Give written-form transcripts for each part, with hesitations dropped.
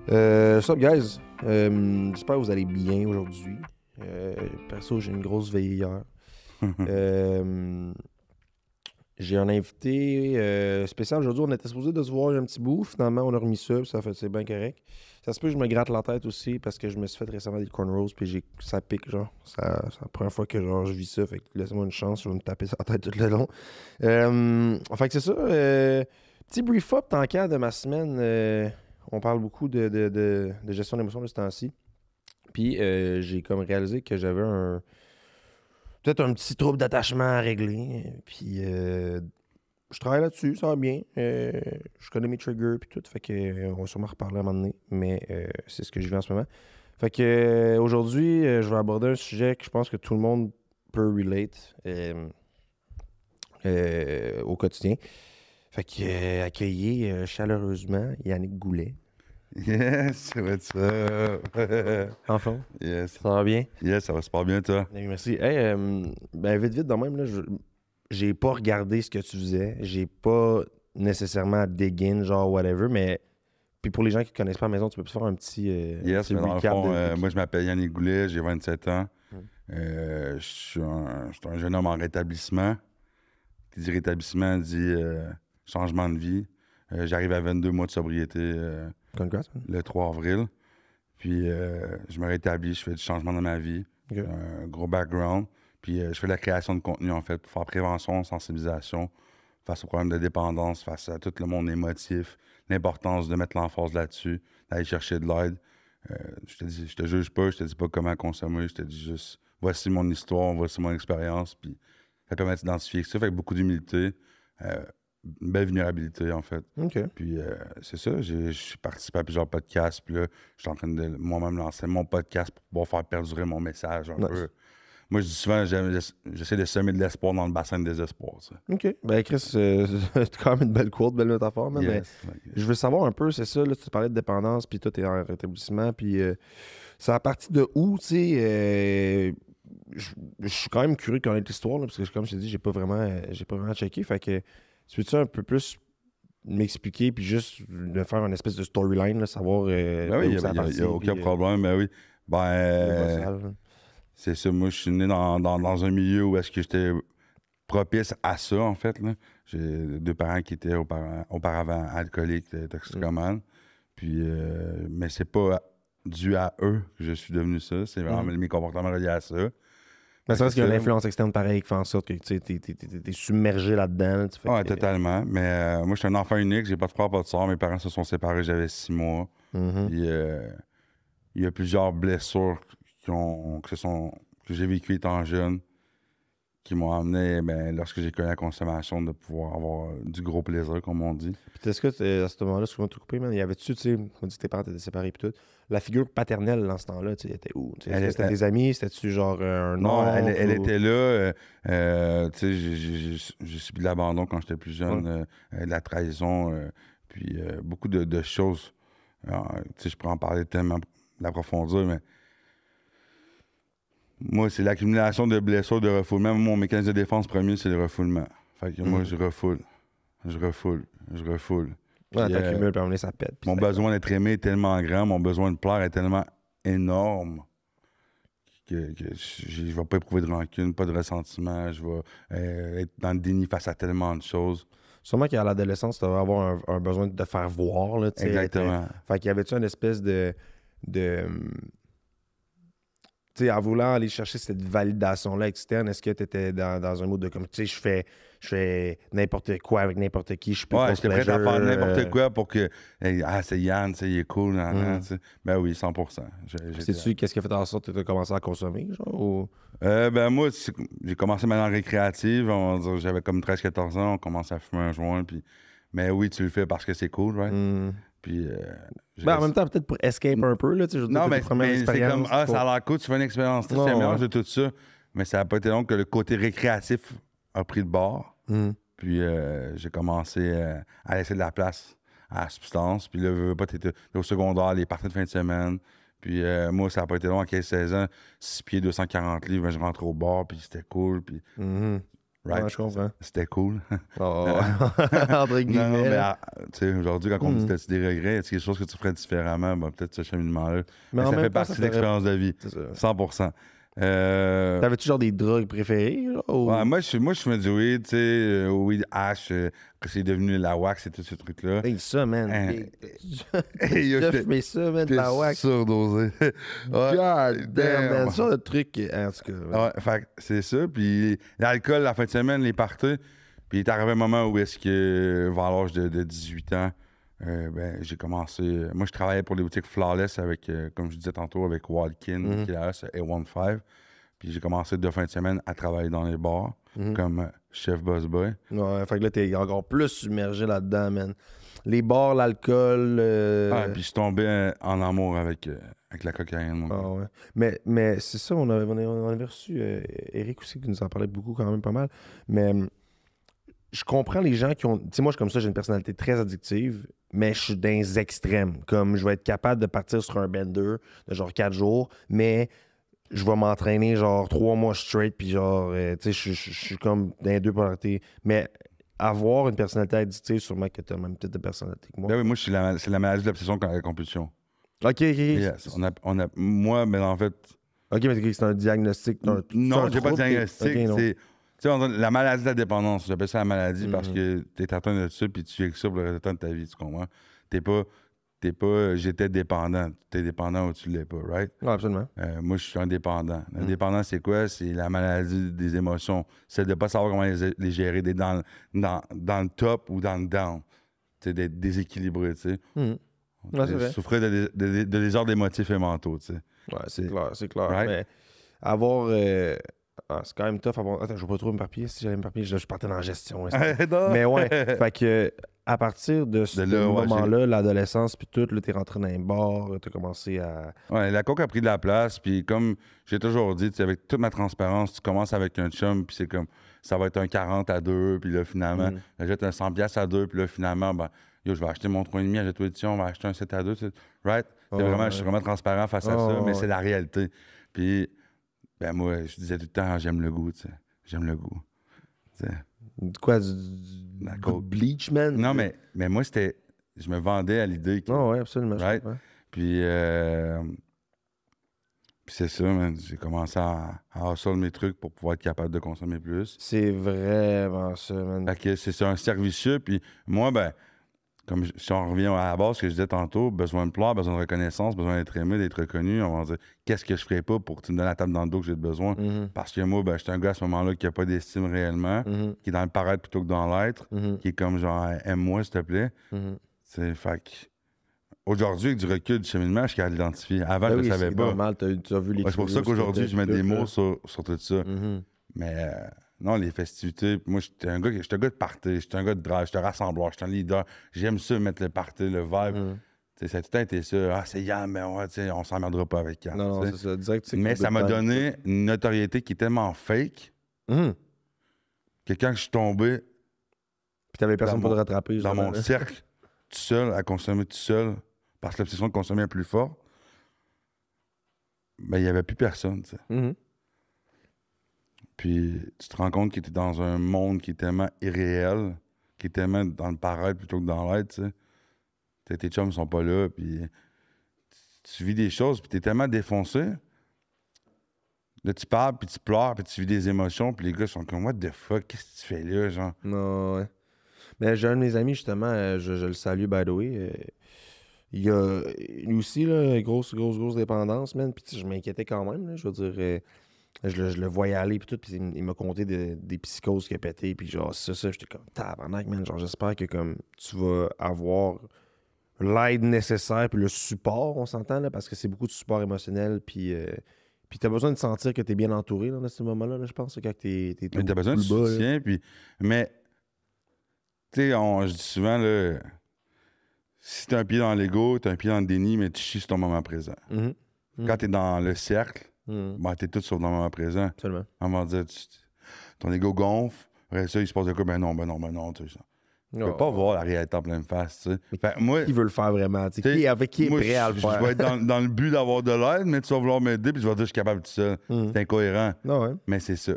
What's up, guys? J'espère que vous allez bien aujourd'hui. Perso, j'ai une grosse veillée hier. Euh, j'ai un invité spécial aujourd'hui. On était supposé de se voir un petit bout. Finalement, on a remis ça, puis c'est bien correct. Ça se peut que je me gratte la tête aussi parce que je me suis fait récemment des cornrows, puis ça pique, genre. C'est la première fois que genre, je vis ça, fait que laissez-moi une chance, je vais me taper sur la tête tout le long. Fait que c'est ça. Petit brief-up, tant qu'à de ma semaine. On parle beaucoup de gestion d'émotions de ce temps-ci. Puis j'ai comme réalisé que j'avais peut-être un petit trouble d'attachement à régler. Puis je travaille là-dessus, ça va bien. Je connais mes triggers puis tout. Fait que on va sûrement reparler à un moment donné. Mais c'est ce que je vis en ce moment. Fait que aujourd'hui, je vais aborder un sujet que je pense que tout le monde peut relate au quotidien. Fait que accueillir chaleureusement Yannick Goulet. Yes, what's up? Enfin, Yes, ça va bien? yes, ça va super bien, toi. Merci. Hey, ben vite, de même, là, j'ai pas regardé ce que tu faisais. J'ai pas nécessairement dig in, genre whatever, mais puis pour les gens qui connaissent pas la maison, tu peux faire un petit, Yes, petit mais dans le recap fond, de moi, je m'appelle Yannick Goulet, j'ai 27 ans. Mm. Je suis un jeune homme en rétablissement. Qui dit rétablissement dit changement de vie. J'arrive à 22 mois de sobriété Congrats, man. le 3 avril. Puis, je me rétablis, je fais du changement dans ma vie. Ok. J'ai un gros background. Puis, je fais de la création de contenu, en fait, pour faire prévention, sensibilisation face aux problèmes de dépendance, face à tout le monde émotif, l'importance de mettre l'emphase là-dessus, d'aller chercher de l'aide. Je te juge pas, je te dis pas comment consommer, je te dis juste, voici mon histoire, voici mon expérience, puis ça permet d'identifier ça, fait que beaucoup d'humilité, une belle vulnérabilité, en fait. OK. Puis c'est ça, j'ai participé à plusieurs podcasts, puis là, je suis en train de moi-même lancer mon podcast pour pouvoir faire perdurer mon message un Nice. peu. Moi, je dis souvent, j'essaie de semer de l'espoir dans le bassin de désespoir, ça. OK. Ben, Chris, c'est quand même une belle quote, belle métaphore, man, mais Yes. je veux savoir un peu, c'est ça, là, tu parlais de dépendance, puis toi, t'es en rétablissement, puis c'est à partir de où, tu sais, je suis quand même curieux de connaître l'histoire, là, parce que comme je t'ai dit, j'ai pas vraiment checké, fait que tu peux-tu un peu plus m'expliquer, puis juste me faire une espèce de storyline, là, savoir Ben oui, de il où ça n'y a, partit, y a aucun puis, problème, ben oui. Ben, le bossal, là. c'est ça, moi, je suis né dans un milieu où est-ce que j'étais propice à ça, en fait, là. J'ai deux parents qui étaient auparavant alcooliques, toxicomanes. Puis, mais c'est pas dû à eux que je suis devenu ça. C'est vraiment mes comportements reliés à ça. Mais Fait c'est que parce qu'il y a une ça. influence externe pareille qui fait en sorte que tu sais, t'es submergé là-dedans. Là, tu fais Ouais, que- totalement. Mais moi, je suis un enfant unique. J'ai pas de frère, pas de soeur. Mes parents se sont séparés, j'avais 6 mois. Mhm. Puis, il y a plusieurs blessures que j'ai vécues étant jeune qui m'ont amené, ben, lorsque j'ai connu la consommation, de pouvoir avoir du gros plaisir, comme on dit. Puis est-ce que à ce moment-là, souvent te couper, man, il y avait-tu, tu sais, on dit que tes parents étaient séparés puis tout, la figure paternelle dans ce temps-là, tu sais, elle était où? Tu sais, est-ce que c'était tes amis? C'était-tu genre un Non, elle oncle ou- était là. Tu sais, j'ai subi de l'abandon quand j'étais plus jeune, Ouais. de la trahison, puis beaucoup de choses. Alors, tu sais, je pourrais en parler tellement, l'approfondir, mais moi, c'est l'accumulation de blessures, de refoulement. Mon mécanisme de défense premier, c'est le refoulement. Fait que moi, je refoule, je refoule, je refoule. Ouais, Puis t'accumules, puis à un moment donné, ça pète. Puis mon ça- besoin d'être aimé est tellement grand, mon besoin de plaire est tellement énorme que je ne vais pas éprouver de rancune, pas de ressentiment. Je vais être dans le déni face à tellement de choses. Sûrement qu'à l'adolescence, tu vas avoir un besoin de te faire voir, là, tu sais. Exactement. Fait qu'il y avait-tu une espèce de tu sais, en voulant aller chercher cette validation-là externe, est-ce que tu étais dans un mode de comme, tu sais, je fais n'importe quoi avec n'importe qui, je suis plus Ouais, grosse j'étais prêt à pleasure, faire n'importe quoi pour que. Hey, ah, c'est Yann, tu sais, il est cool. Nan, nan, tu sais. Ben oui, 100%. Sais-tu qu'est-ce qui a fait en sorte que tu as commencé à consommer, genre? Ou... Ben moi, j'ai commencé maintenant récréative. On va dire, j'avais comme 13-14 ans, on commence à fumer un joint. Puis... Mais oui, tu le fais parce que c'est cool, right? Hmm. Puis. Ben, en même temps, peut-être pour escape un peu, là, tu sais, je veux dire, Non, t'as tes premières mais c'est comme, expériences, ah, tu ça a vois. l'air cool, tu fais une expérience. C'est Ouais, un mélange ouais. de tout ça. Mais ça n'a pas été long que le côté récréatif a pris le bord. Hmm. Puis j'ai commencé à laisser de la place à la substance. Puis là, pas, t'étais au secondaire, les parties de fin de semaine. Puis moi, ça n'a pas été long, à 15-16 ans, 6 pieds, 240 livres, ben, je rentrais au bar, puis c'était cool. Puis Mhm. right? Ouais, je comprends. C'était cool. Oh, entre guillemets. Non, mais là. tu sais, aujourd'hui, quand on me dit t'as-tu des regrets, est-ce quelque chose que tu ferais différemment? Ben, peut-être ce cheminement-là. Mais en ça même fait temps, partie ça de l'expérience de vie. C'est ça. 100%. T'avais-tu genre des drogues préférées, là, ou... Ouais, moi, je fumais du weed, tu sais, weed hash, que c'est devenu la wax et tous ces trucs-là. Hey, ça, man. Hey, Hey, yo, J'ai j'étais- fumé ça, man, de T'es la wax. surdosé. Ouais, God damn, man. damn. Ce genre de truc, en tout cas. Ouais. Ouais, fait que c'est ça. Puis l'alcool, la fin de semaine, les parties. Puis il est arrivé un moment où est-ce que, vers l'âge de 18 ans, ben, j'ai commencé... Moi, je travaillais pour les boutiques Flawless avec, comme je disais tantôt, avec Walkin, qui est là, c'est A15. Puis j'ai commencé de fin de semaine à travailler dans les bars comme chef boss boy. Ouais, fait que là, t'es encore plus submergé là-dedans, man. Les bars, l'alcool. Ah, puis je suis tombé en amour avec la cocaïne. Mon gars. Ah ouais. Mais c'est ça, on avait reçu Eric aussi qui nous en parlait beaucoup, quand même pas mal. Mais je comprends les gens qui ont. Tu sais, moi, je suis comme ça, j'ai une personnalité très addictive, mais je suis dans les extrêmes. Comme je vais être capable de partir sur un bender de genre 4 jours, mais je vais m'entraîner genre 3 mois straight, puis genre, tu sais, je suis comme dans les deux polarités. Mais avoir une personnalité addictive, sûrement que tu as le même type de personnalité que moi. Ben oui, moi, c'est la maladie de l'obsession avec la compulsion. Ok. Yes. Moi, mais en fait, Ok, mais c'est un diagnostic. non, j'ai pas de diagnostic. Ok, non. Tu sais, la maladie de la dépendance. J'appelle ça la maladie parce que tu es atteint de ça puis tu es avec ça pour le restant de ta vie, tu comprends? T'es pas j'étais dépendant. Tu es dépendant ou tu l'es pas, right? Ouais, absolument. Moi, je suis indépendant. L'indépendant, c'est quoi? C'est la maladie des émotions. C'est de ne pas savoir comment les gérer, d'être dans le top ou dans le down. Tu sais, d'être déséquilibré, tu sais. Ouais, c'est vrai. Souffrir de désordres émotifs et mentaux, tu sais. Ouais, c'est clair, c'est clair. Right? Mais avoir. C'est quand même tough avoir. Attends, je vais pas trop m'éparpiller. Si j'allais m'éparpiller, je partais dans la gestion. Non. Mais ouais, fait que à partir de ce là, ouais, moment-là, l'adolescence, puis tout, là, t'es rentré dans un bar, t'as commencé à. Ouais, la coke a pris de la place, puis comme j'ai toujours dit, tu sais, avec toute ma transparence, tu commences avec un chum, puis c'est comme, ça va être un 40 à 2, puis là, finalement, j'achète un 100$ à 2, puis là, finalement, ben, yo, je vais acheter mon 3,5 à toi édition, on va acheter un 7 à 2, tu sais, right? Je suis vraiment transparent face à ça, mais c'est la réalité. Puis, ben moi, je disais tout le temps, j'aime le goût, tu sais, j'aime le goût. Tu sais. Quoi, La du coke. bleach, man? Non, mais moi, c'était, je me vendais à l'idée que... Non, ouais, absolument. Right? Je comprends. Puis c'est ça, man. J'ai commencé à hustle mes trucs pour pouvoir être capable de consommer plus. C'est vraiment ça, man. Fait que c'est ça, un cercle vicieux. Puis moi, ben, comme si on revient à la base, ce que je disais tantôt, besoin de plaire, besoin de reconnaissance, besoin d'être aimé, d'être reconnu. On va dire, qu'est-ce que je ferais pas pour que tu me donnes la table dans le dos que j'ai besoin? Parce que moi, ben, j'étais un gars à ce moment-là qui a pas d'estime réellement, qui est dans le paraître plutôt que dans l'être, qui est comme genre, aime-moi, s'il te plaît. C'est fait que aujourd'hui, avec du recul du cheminement, je suis capable de l'identifier. Avant, je ne le savais c'est pas. normal, t'as vu les Ouais, c'est pour ça vidéos, qu'aujourd'hui, je mets des mots sur tout ça. Mhm. Mais non, les festivités, moi, j'étais un gars de party, j'étais un gars de drive, j'étais un rassembleur, j'étais un leader. J'aime ça, mettre le party, le vibe. Tu sais, ça a tout le temps été ça. Ah, c'est Yann, mais ouais, tu sais, on s'emmerdera pas avec Yann. Non, tu sais. c'est ça. Direct, c'est Mais cool ça de m'a temps. donné une notoriété qui est tellement fake Mhm. que quand je suis tombé Puis t'avais personne Dans pour te rattraper. dans justement, mon là. cercle, tout seul, à consommer tout seul, parce que l'obsession de consommer est plus forte, ben, il n'y avait plus personne, tu sais. Mhm. Puis tu te rends compte que tu es dans un monde qui est tellement irréel, qui est tellement dans le paraître plutôt que dans l'être, tu sais. Tes chums sont pas là, puis tu vis des choses, puis tu es tellement défoncé. Là, tu parles, puis tu pleures, puis tu vis des émotions, puis les gars sont comme « What the fuck? Qu'est-ce que tu fais là? » genre. Non, ouais. Mais j'ai un de mes amis, justement, je le salue, by the way. Il a lui aussi, là, grosse dépendance, man. Puis tu sais, je m'inquiétais quand même, là. Je veux dire, je le voyais aller, puis tout. Puis il m'a conté des psychoses qu'il a pété. Puis genre, ça, j'étais comme tabarnak, man. Genre, j'espère que comme tu vas avoir l'aide nécessaire, puis le support, on s'entend, là, parce que c'est beaucoup de support émotionnel. Puis t'as besoin de sentir que t'es bien entouré, là, dans ce moment-là, là, je pense, quand t'es Mais t'as besoin de plus bas, là. soutien, puis... Mais, tu sais, je dis souvent, là, si t'as un pied dans l'ego, t'as un pied dans le déni, mais tu chies sur ton moment présent. Mhm. Quand t'es dans le cercle, Mhm. ben, t'es tout sur ton moment présent. Absolument. On va dire, ton ego gonfle, après ça, il se passe de quoi? Ben non, tu sais. Tu peux pas voir la réalité en pleine face, tu sais. Fait, moi, Qui veut le faire vraiment? Tu sais, t'sais, qui est moi, prêt à le faire? Je vais être dans le but d'avoir de l'aide, mais tu vas vouloir m'aider, puis je vais dire, je suis capable tout seul. C'est incohérent, Non, ouais. mais c'est ça.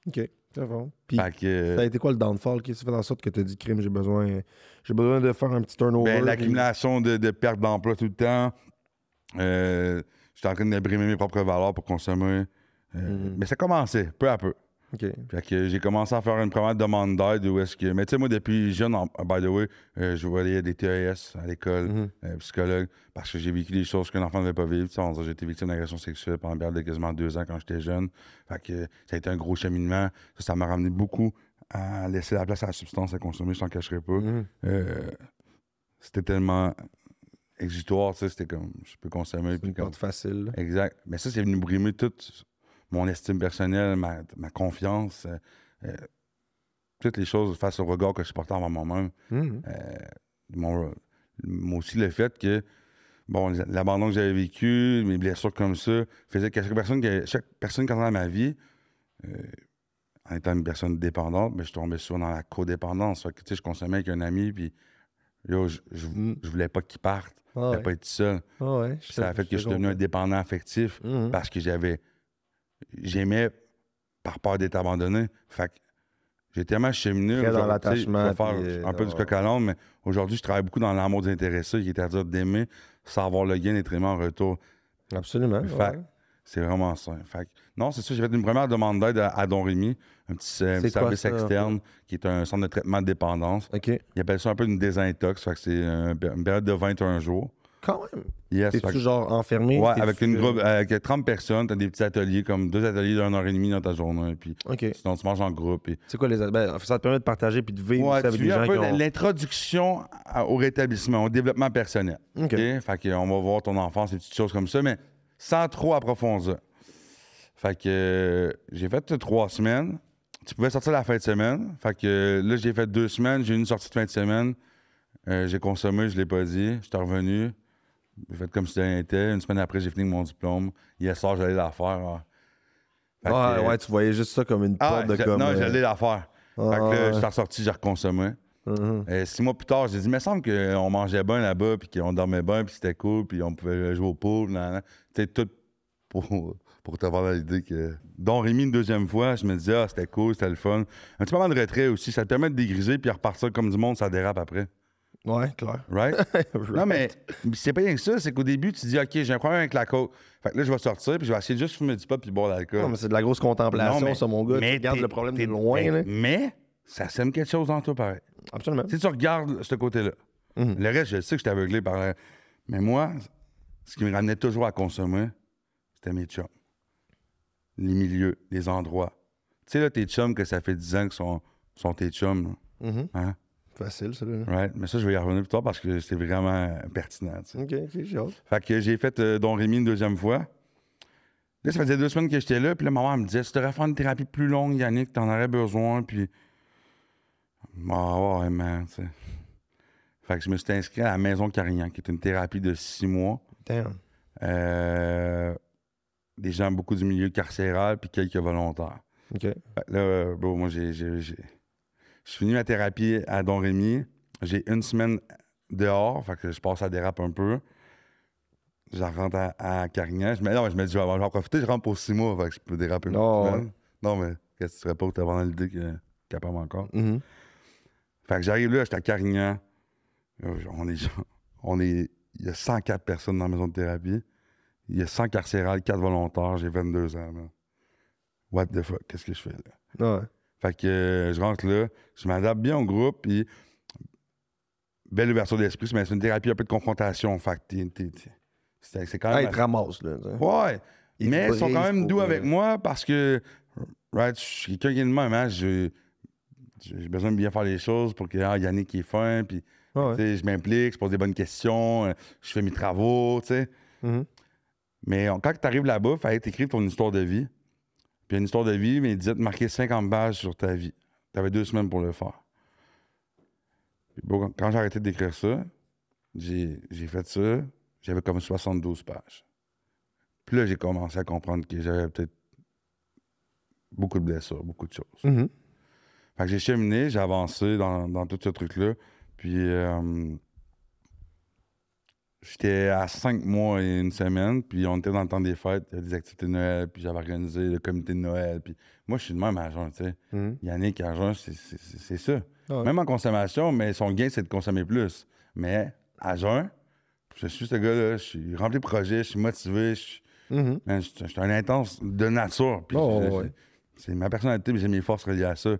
OK. C'est bon. Puis, Fait que, ça a été quoi le downfall qui s'est fait en sorte que tu as dit, crime, j'ai besoin de faire un petit turnover. ben, l'accumulation de pertes d'emploi tout le temps. J'étais en train de brimer mes propres valeurs pour consommer. Mais ça commençait, peu à peu. OK. Fait que j'ai commencé à faire une première demande d'aide où est-ce que. Mais tu sais, moi, depuis jeune, by the way, je voyais des TES à l'école, psychologue, parce que j'ai vécu des choses qu'un enfant ne devait pas vivre. Tu sais, j'ai été victime d'agression sexuelle pendant une période de quasiment 2 ans quand j'étais jeune. Fait que ça a été un gros cheminement. Ça m'a ramené beaucoup à laisser la place à la substance à consommer, je t'en cacherai pas. C'était tellement exutoire, tu sais, c'était comme, je peux consommer. C'est une Puis porte facile. Là. exact. Mais ça, c'est venu brimer toute mon estime personnelle, ma confiance, toutes les choses face au regard que je portais envers moi-même. Moi aussi, le fait que, bon, l'abandon que j'avais vécu, mes blessures comme ça, faisait que chaque personne qui entrait dans ma vie, en étant une personne dépendante, mais je tombais souvent dans la codépendance. Fait que, tu sais, je consommais avec un ami, puis yo, je voulais pas qu'il parte. Je voulais pas être seul. Ça a fait que je suis devenu un dépendant affectif parce que j'aimais par peur d'être abandonné. Fait que j'ai tellement cheminé. Très dans l'attachement. Je vais faire un peu du coq à l'âne, mais aujourd'hui, je travaille beaucoup dans l'amour désintéressé, qui est à dire d'aimer sans avoir le gain d'être aimé en retour. Absolument. Fait c'est vraiment ça. Fait que, non, c'est ça. J'ai fait une première demande d'aide à Don Rémy, un petit service externe qui est un centre de traitement de dépendance. OK. Ils appellent ça un peu une désintox. Fait que c'est une période de 21 jours. Quand même. Yes. T'es-tu genre enfermé? Ouais, avec avec 30 personnes, t'as des petits ateliers, comme 2 ateliers d'1 heure et demie dans ta journée. Puis sinon, tu manges en groupe. C'est quoi ça te permet de partager puis de vivre ouais, avec des gens qui ont... l'introduction au rétablissement, au développement personnel. OK. Fait qu'on va voir ton enfance, des petites choses comme ça, mais sans trop approfondir. Fait que j'ai fait 3 semaines. Tu pouvais sortir la fin de semaine. Fait que là, j'ai fait 2 semaines. J'ai eu une sortie de fin de semaine. J'ai consommé, je l'ai pas dit. J'étais revenu. J'ai fait comme si de rien n'était. Une semaine après, j'ai fini mon diplôme. Hier soir, j'allais la faire. Ouais, tu voyais juste ça comme une porte de comme... Non, j'allais la faire. Fait que là, j'étais ressorti, j'ai reconsommé. 6 mois plus tard, j'ai dit, il me semble qu'on mangeait bien là-bas, puis qu'on dormait bien, puis c'était cool, puis on pouvait jouer au pool. Tu sais, tout pour t'avoir l'idée que... Don Rémy, une deuxième fois, je me disais, c'était cool, c'était le fun. Un petit moment de retrait aussi, ça te permet de dégriser, puis repartir comme du monde, ça dérape après. Ouais, clair. Right? Non, mais c'est pas rien que ça, c'est qu'au début, tu dis, OK, j'ai un problème avec la côte. Fait que là, je vais sortir, puis je vais essayer de juste fumer du pot, puis boire de l'alcool. Non, mais c'est de la grosse contemplation, ça, mon gars. Tu regardes le problème de loin, là. Mais ça sème quelque chose en toi, pareil. Absolument. Si tu regardes ce côté-là, le reste, je sais que j'étais aveuglé par là. Mais moi, ce qui me ramenait toujours à consommer, c'était mes chums. Les milieux, les endroits. Tu sais, là, tes chums, que ça fait 10 ans qu'ils sont tes chums. Hein? Facile, ça, là. Right. Mais ça, je vais y revenir plus tard parce que c'est vraiment pertinent. Tu sais. OK, j'ai hâte. Fait que j'ai fait Don Rémy une deuxième fois. Là, ça faisait 2 semaines que j'étais là. Puis là, ma mère me disait, si tu devrais faire une thérapie plus longue, Yannick, t'en aurais besoin. Puis, ouais, man, tu sais. Fait que je me suis inscrit à la Maison Carignan, qui est une thérapie de 6 mois. Damn. Des gens beaucoup du milieu carcéral, puis quelques volontaires. OK. Fait que là, bro, moi, j'ai fini ma thérapie à Don Rémy. J'ai 1 semaine dehors, fait que je passe à dérape un peu. Je rentre à Carignan. Je me dis, je vais en profiter, je rentre pour 6 mois, fait que je peux déraper une semaine. Non, mais qu'est-ce que tu serais pas où t'as dans l'idée que capable encore? Fait que j'arrive là, j'étais à Carignan. Il y a 104 personnes dans la maison de thérapie. Il y a 100 carcérales, 4 volontaires. J'ai 22 ans, là. What the fuck? Qu'est-ce que je fais là? Ouais. Fait que je rentre là, je m'adapte bien au groupe, puis belle ouverture d'esprit, mais c'est une thérapie un peu de confrontation. Fait que c'est quand même... Ils te ramassent, là. Ouais, mais ils sont quand même doux avec moi parce que, right, je suis quelqu'un qui est de même, hein, j'ai besoin de bien faire les choses pour que Yannick est fin, puis je m'implique, je pose des bonnes questions, je fais mes travaux, tu sais. Mais quand tu arrives là-bas, il fallait que tu écrives ton histoire de vie. Puis une histoire de vie, mais il disait de marquer 50 pages sur ta vie. Tu avais 2 semaines pour le faire. Puis bon, quand j'ai arrêté d'écrire ça, j'ai fait ça, j'avais comme 72 pages. Puis là, j'ai commencé à comprendre que j'avais peut-être beaucoup de blessures, beaucoup de choses. Fait que j'ai cheminé, j'ai avancé dans tout ce truc-là. Puis j'étais à 5 mois et une semaine, puis on était dans le temps des fêtes, il y a des activités de Noël, puis j'avais organisé le comité de Noël, puis moi, je suis de même à jeun, tu sais. Yannick, à jeun, c'est ça. Ah ouais. Même en consommation, mais son gain, c'est de consommer plus. Mais à jeun, je suis ce gars-là, je suis rempli de projets, je suis motivé, man, je suis un intense de nature, puis Ouais. c'est ma personnalité, puis j'ai mes forces reliées à ça.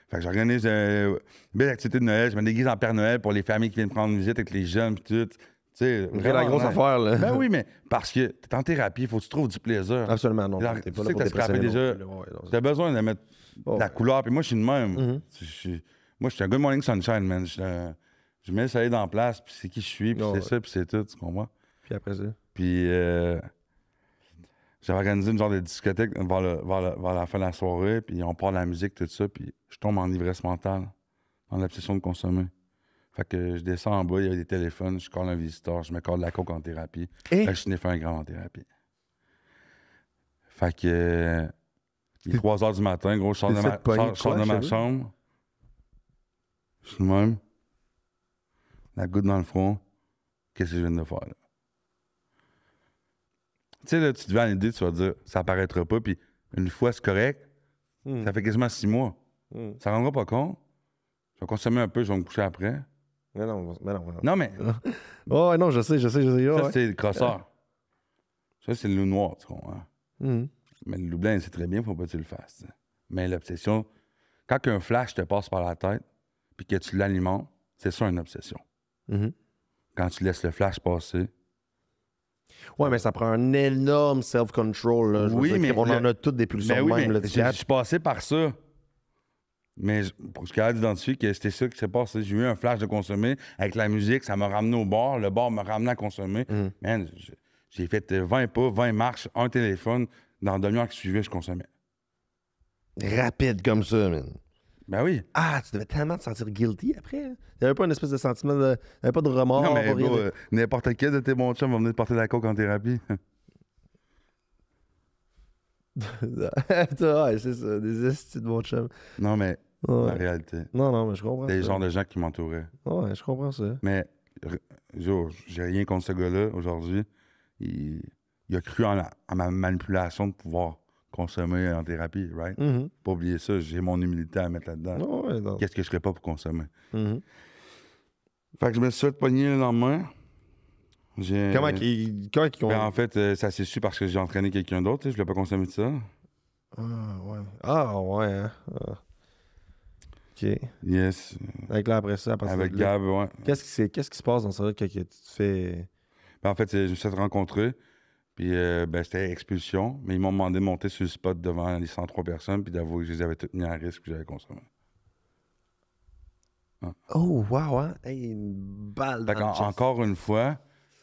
Fait que j'organise une belle activité de Noël, je me déguise en Père Noël pour les familles qui viennent prendre visite avec les jeunes, puis tout. Tu sais, Ok, la grosse ouais. affaire, là. Ben oui, mais parce que t'es en thérapie, il faut que tu trouves du plaisir. Absolument, non. Alors, T'es tu pas sais là que pour t'as scrappé dépressionner déjà. non plus, là. Ouais, non, T'as besoin de mettre de la couleur, puis moi, je suis de même. Moi, je suis un good morning sunshine, man. Je mets le soleil dans la place, puis c'est qui je suis, puis c'est ça, puis c'est tout, tu comprends? Puis après ça. Puis j'avais organisé une genre de discothèque vers la fin de la soirée, puis on part de la musique, tout ça, puis je tombe en ivresse mentale, dans l'obsession de consommer. Fait que je descends en bas, il y a des téléphones, je colle un visiteur, je me colle de la coke en thérapie. Fait que je sniffe un gramme en thérapie. Fait que il est 3 h du matin, gros, je sors de ma chambre. Je suis le même. La goutte dans le front. Qu'est-ce que je viens de faire là? Tu sais, là, tu te viens à l'idée, tu vas dire, ça apparaîtra pas, puis une fois, c'est correct. Ça fait quasiment 6 mois. Ça rendra pas compte. Je vais consommer un peu, je vais me coucher après. Mais non. Non, mais Oh, non, je sais. ça, Ouais. c'est le crosseur. Ça, c'est le loup noir, tu comprends? Mais le loup blanc, c'est très bien, faut pas que tu le fasses. T'sais. Mais l'obsession, quand un flash te passe par la tête, puis que tu l'alimentes, c'est ça une obsession. Quand tu laisses le flash passer. Ouais, mais ça prend un énorme self-control. Là. Oui, mais on en a toutes des pulsions de même. Là, je suis passé par ça. Mais je suis capable d'identifier que c'était ça qui s'est passé. J'ai eu un flash de consommer avec la musique, ça m'a ramené au bar, le bar m'a ramené à consommer. Man, j'ai fait 20 pas, 20 marches, un téléphone. Dans la demi-heure qui suivait, je consommais. Rapide comme ça, man. Ben oui. Ah, tu devais tellement te sentir guilty après. Il n'y avait pas une espèce de sentiment de. Il n'y avait pas de remords. Non, mais rien bro, de... n'importe quel de tes bons chums va venir te porter de la coke en thérapie. Ouais, c'est ça, des estis de bon chum. Non, mais la Ouais. réalité. Non, mais je comprends. C'est le ça. genre de gens qui m'entouraient. Ouais, je comprends ça. Mais j'ai rien contre ce gars-là aujourd'hui. Il a cru en ma manipulation de pouvoir consommer en thérapie, right? Pas oublier ça, j'ai mon humilité à mettre là-dedans. Ouais, non. Qu'est-ce que je ferais pas pour consommer? Fait que je me suis fait pogner le lendemain. Comment qu'ils Ben, en fait, ça s'est su parce que j'ai entraîné quelqu'un d'autre. Je voulais pas consommer de ça. Ah, ouais. Hein. Ah. OK. Yes. Avec là, après ça, à partir Avec de là, Gab, ouais. qu'est-ce qui se passe dans ça que tu te fais... Ben, en fait, je me suis fait rencontrer. Puis, ben, c'était expulsion. Mais ils m'ont demandé de monter sur le spot devant les 103 personnes. Puis d'avouer que je les avais toutes mis à risque que j'avais consommé. Oh, wow, hein? Hey, une balle Fait dans le chest. encore une fois,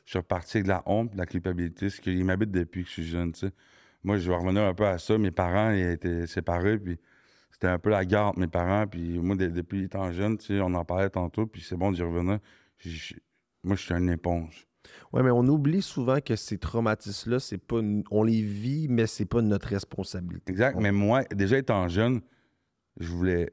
je suis reparti avec de la honte, de la culpabilité, ce qui m'habite depuis que je suis jeune, tu sais. Moi, je vais revenir un peu à ça. Mes parents, ils étaient séparés, puis c'était un peu la guerre entre mes parents. Puis moi, depuis étant jeune, tu sais, on en parlait tantôt, puis c'est bon d'y revenir. Moi, je suis une éponge. Ouais, mais on oublie souvent que ces traumatismes-là, c'est pas... On les vit, mais c'est pas notre responsabilité. Exact. Mais moi, déjà étant jeune, je voulais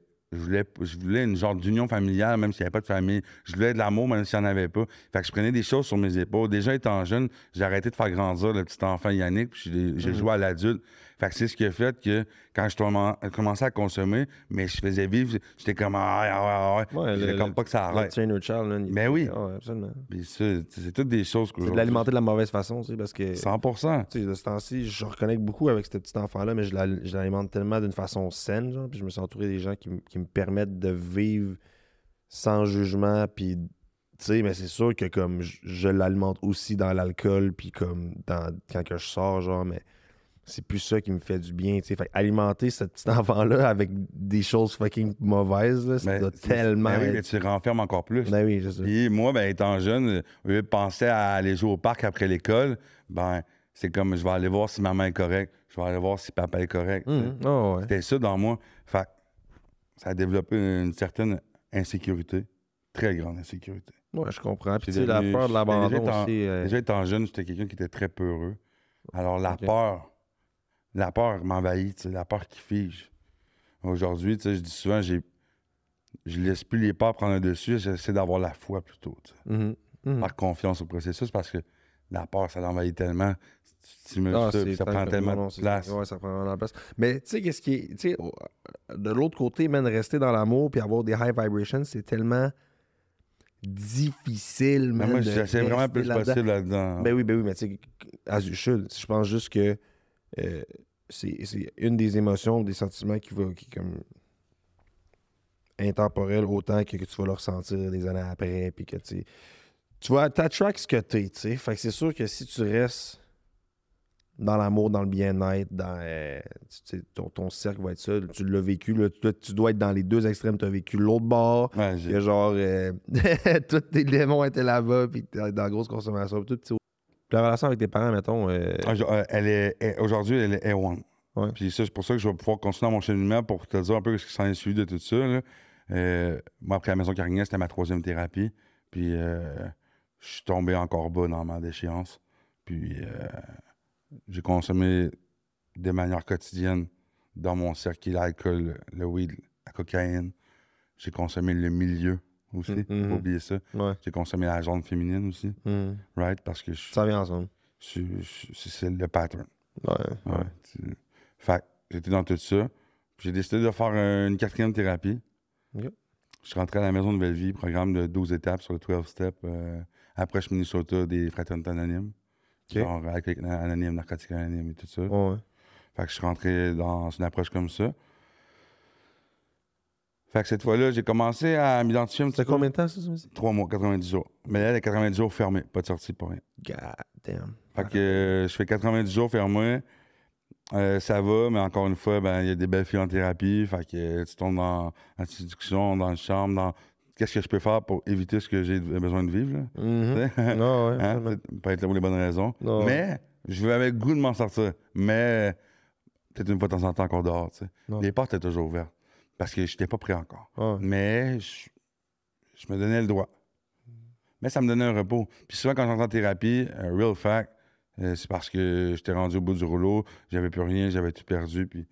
une genre d'union familiale, même s'il n'y avait pas de famille. Je voulais de l'amour, même s'il n'y en avait pas. Fait que je prenais des choses sur mes épaules. Déjà étant jeune, j'ai arrêté de faire grandir le petit enfant Yannick, puis j'ai joué à l'adulte. Fait que c'est ce qui a fait que quand je commençais à consommer, mais je faisais vivre, j'étais comme Ouais, j'étais comme pas que ça Le arrête. trainer child, là, Mais oui. Ouais, absolument. Puis ça, c'est toutes des choses que C'est de l'alimenter de la mauvaise façon, tu sais, parce que... 100%. Tu sais, de ce temps-ci, je reconnecte beaucoup avec ce petit enfant-là, mais je l'alimente tellement d'une façon saine, genre, puis je me suis entouré des gens qui me permettent de vivre sans jugement, puis, tu sais, mais c'est sûr que, comme, je l'alimente aussi dans l'alcool, puis comme, quand que je sors, genre, mais c'est plus ça qui me fait du bien, tu sais. Fait alimenter ce petit enfant-là avec des choses fucking mauvaises, là, ça doit tellement Ben oui, être... mais tu renfermes encore plus. Ben oui, c'est ça. Puis moi, ben, étant jeune, au lieu de penser à aller jouer au parc après l'école, ben, c'est comme je vais aller voir si maman est correcte, je vais aller voir si papa est correct. Oh, ouais. C'était ça dans moi. Fait ça a développé une certaine insécurité, très grande insécurité. Ouais, je comprends. Puis, tu J'ai sais, la devenu- peur de l'abandon déjà aussi... Déjà étant jeune, j'étais quelqu'un qui était très peureux. Alors la peur m'envahit, tu sais, la peur qui fige. Aujourd'hui, tu sais, je dis souvent, je laisse plus les peurs prendre le dessus, j'essaie d'avoir la foi plutôt. Tu sais. par confiance au processus parce que la peur, ça l'envahit tellement. Tu me Ah, ça, puis c'est ça prend tellement non, de place. ouais, ça prend vraiment de place. Mais tu sais, qu'est-ce qui est. Tu sais, de l'autre côté, man, rester dans l'amour puis avoir des high vibrations, c'est tellement difficile, Mais man, moi, de j'essaie vraiment le rester plus là-dedans. possible là-dedans. Ben oui, mais tu sais, as you should. Je pense juste que c'est une des émotions, des sentiments qui est comme intemporel autant que tu vas le ressentir des années après, puis que tu vas t'attract ce que t'es, tu sais. Fait que c'est sûr que si tu restes dans l'amour, dans le bien-être, dans tu sais, ton cercle va être ça. Tu l'as vécu, là, tu dois être dans les deux extrêmes. Tu as vécu l'autre bord, Ouais, que genre, tous tes démons étaient là-bas, puis t'es dans la grosse consommation. Puis tout, puis la relation avec tes parents, mettons. Aujourd'hui, elle est A1. Ouais. Puis ça, c'est pour ça que je vais pouvoir continuer dans mon cheminement pour te dire un peu ce qui s'en est suivi de tout ça. Là. Moi, après la maison Carignan, c'était ma 3e thérapie. Puis je suis tombé encore bas dans ma déchéance. Puis j'ai consommé de manière quotidienne dans mon cercle l'alcool, le weed, la cocaïne. J'ai consommé le milieu aussi, faut pas oublier ça. Ouais. J'ai consommé la jante féminine aussi, right? Parce que Ça vient ensemble. c'est le pattern. Ouais. Fait que j'étais dans tout ça. Puis j'ai décidé de faire une 4e thérapie. Ok. Je suis rentré à la maison de Belleville, programme de 12 étapes sur le 12 step. Après, je suis Minnesota des fraternités anonymes. Ok. Genre alcooliques anonymes, narcotiques anonymes et tout ça. Ouais. Fait que je suis rentré dans une approche comme ça. Fait que cette fois-là, j'ai commencé à m'identifier un petit Ça peu. combien de temps, ça, me dit? 3 mois, 90 jours. Mais là, les 90 jours fermés, pas de sortie pour rien. God damn. Fait que je fais 90 jours fermés. Ça va, mais encore une fois, ben il y a des belles filles en thérapie. Fait que tu tombes dans la séduction, dans le charme, dans qu'est-ce que je peux faire pour éviter ce que j'ai besoin de vivre. Là. Non, ouais. Hein? Pas être là pour les bonnes raisons. Non. Mais je veux avec le goût de m'en sortir. Mais peut-être une fois de temps en temps encore dehors. T'sais. Les portes étaient toujours ouvertes. Parce que je n'étais pas prêt encore. Ouais. Mais je me donnais le droit. Mais ça me donnait un repos. Puis souvent, quand j'entends en thérapie, real fact, c'est parce que j'étais rendu au bout du rouleau, j'avais plus rien, j'avais tout perdu, puis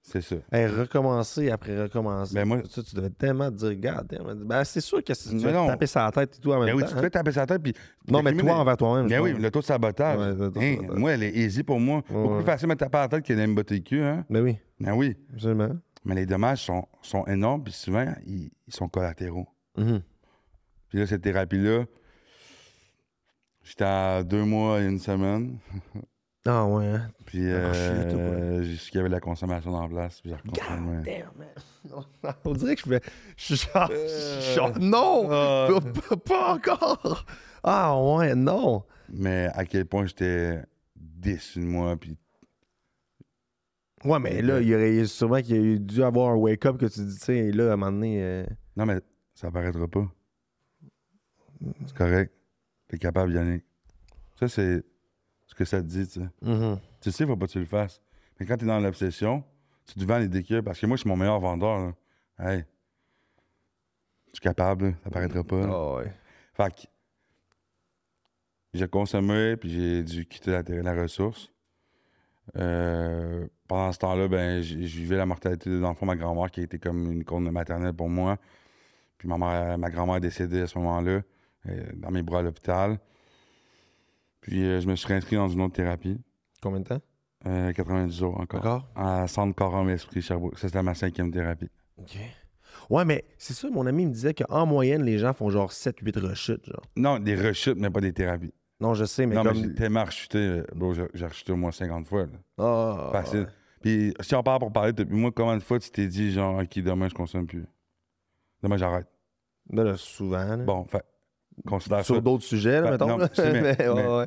c'est ça. Hey, recommencer après recommencer. Ben moi, ça, tu devais tellement te dire, regarde, ben c'est sûr que tu Mais vas non. te taper sur la tête et tout en même Ben oui, temps. tu te fais taper sa tête, puis... Non, mais toi envers toi-même. Ben je oui, pense. le taux de sabotage. Ouais, le taux de sabotage. Moi, elle est easy pour moi. Beaucoup plus facile de me taper à la tête que d'MBTQ, hein? Ben oui, Ben oui. absolument. Mais les dommages sont énormes, puis souvent, ils sont collatéraux. Mhm. Puis là, cette thérapie-là, j'étais à 2 mois et 1 semaine. Ah ouais, hein? Puis j'ai su qu'il y avait de la consommation dans la place, puis j'ai reconsommé. God damn, man. On dirait que je suis genre, non! Pas encore! Ah ouais, non! Mais à quel point j'étais déçu de moi, puis Ouais, mais là, il y aurait sûrement qu'il y a dû avoir un wake-up que tu dis, tu sais, là, à un moment donné... non, mais ça apparaîtra pas. C'est correct. T'es capable, Yannick. Ça, c'est ce que ça te dit, tu sais. Tu sais, faut pas que tu le fasses. Mais quand t'es dans l'obsession, tu te vends les décures. Parce que moi, je suis mon meilleur vendeur, là. Hey. Je suis capable, là. Ça apparaîtra pas. Ah ouais. Fait que j'ai consommé, puis j'ai dû quitter la ressource. Pendant ce temps-là, ben, je vivais la mortalité de l'enfant, ma grand-mère, qui a été comme une icône maternelle pour moi. Puis ma grand-mère est décédée à ce moment-là, dans mes bras à l'hôpital. Puis je me suis réinscrit dans une autre thérapie. Combien de temps? 90 jours encore. Encore? À Centre Corps Homme Esprit Sherbrooke. Ça, c'était ma 5e thérapie. OK. Ouais, mais c'est ça, mon ami me disait qu'en moyenne, les gens font genre 7-8 rechutes, genre. Non, des rechutes, mais pas des thérapies. Non, je sais, mais non, comme... mais j'ai tellement rechuté. Bro, j'ai rechuté au moins 50 fois. Là. Ah, Facile. ouais. Puis si on parle pour parler, depuis moi, combien de fois tu t'es dit, genre, OK, demain, je consomme plus? Demain, j'arrête. Là, souvent. Là. Bon, fait, considère Sur ça. d'autres sujets, là, mettons. non, là. je sais, mais ouais.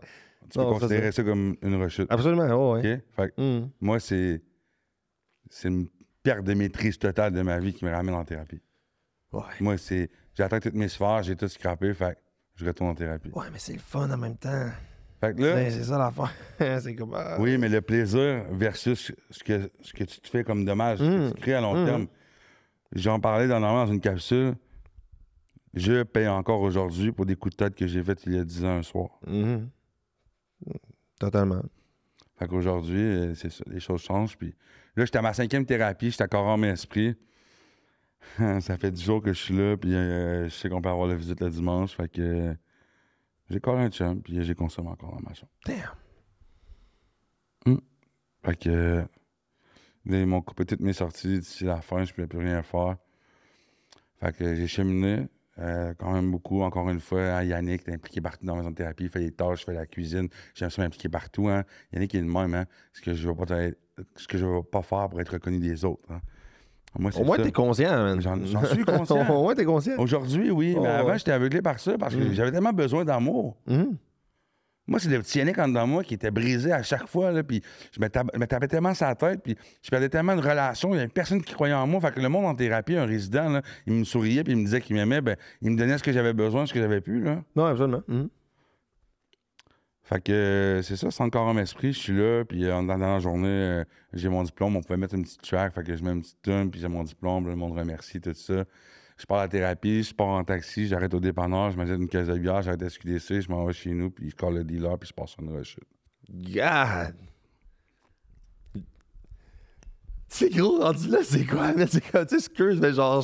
Tu peux Non, considérer ça comme une rechute. Absolument, ouais. OK? Fait que moi, c'est une perte de maîtrise totale de ma vie qui me ramène en thérapie. Ouais. Moi, j'ai atteint toutes mes sphères, j'ai tout scrappé, fait que je retourne en thérapie. Ouais, mais c'est le fun en même temps. Fait que là, C'est ça l'affaire. C'est comme... oui, mais le plaisir versus ce que tu te fais comme dommage, ce que tu crées à long terme. J'en parlais dernièrement dans une capsule. Je paye encore aujourd'hui pour des coups de tête que j'ai faits il y a 10 ans un soir. Totalement. Fait qu'aujourd'hui, c'est ça, les choses changent. Puis là, j'étais à ma 5e thérapie, j'étais à corps, âme et esprit. Ça fait 10 jours que je suis là, puis je sais qu'on peut avoir la visite le dimanche. Fait que J'ai collé un chum, puis j'ai consommé encore dans ma chambre. Damn. Fait que là, ils m'ont coupé toutes mes sorties d'ici la fin, je ne pouvais plus rien faire. Fait que j'ai cheminé quand même beaucoup. Encore une fois, hein, Yannick est impliqué partout dans la maison de thérapie, il fait des tâches, il fait la cuisine. J'aime ça m'impliquer partout. Hein. Yannick est le même. Hein. Ce que je ne veux pas faire pour être reconnu des autres. Hein. Moi, Au moins, t'es conscient, man. J'en suis conscient. Au moins, t'es conscient. Aujourd'hui, oui. Mais avant, j'étais aveuglé par ça parce que j'avais tellement besoin d'amour. Moi, c'est le petit Yannick en dedans de moi qui était brisé à chaque fois. Là, puis je me tapais tellement sa tête, puis je perdais tellement de relations. Il n'y avait personne qui croyait en moi. Fait que le monde en thérapie, un résident, là, il me souriait, puis il me disait qu'il m'aimait. Ben, il me donnait ce que j'avais besoin, ce que j'avais plus. Là. Non, absolument. Fait que c'est ça, c'est encore en esprit. Je suis là, puis dans la journée, j'ai mon diplôme. On pouvait mettre une petite track. Fait que je mets une petite tune, puis j'ai mon diplôme. Le monde remercie, tout ça. Je pars à la thérapie, je pars en taxi, j'arrête au dépanneur, je m'achète une caisse de bière, j'arrête à SQDC, je m'en vais chez nous, puis je colle le dealer, puis je passe sur une rechute. God! C'est gros, rendu là, c'est quoi? Mais c'est comme, tu sais, excuse, mais genre,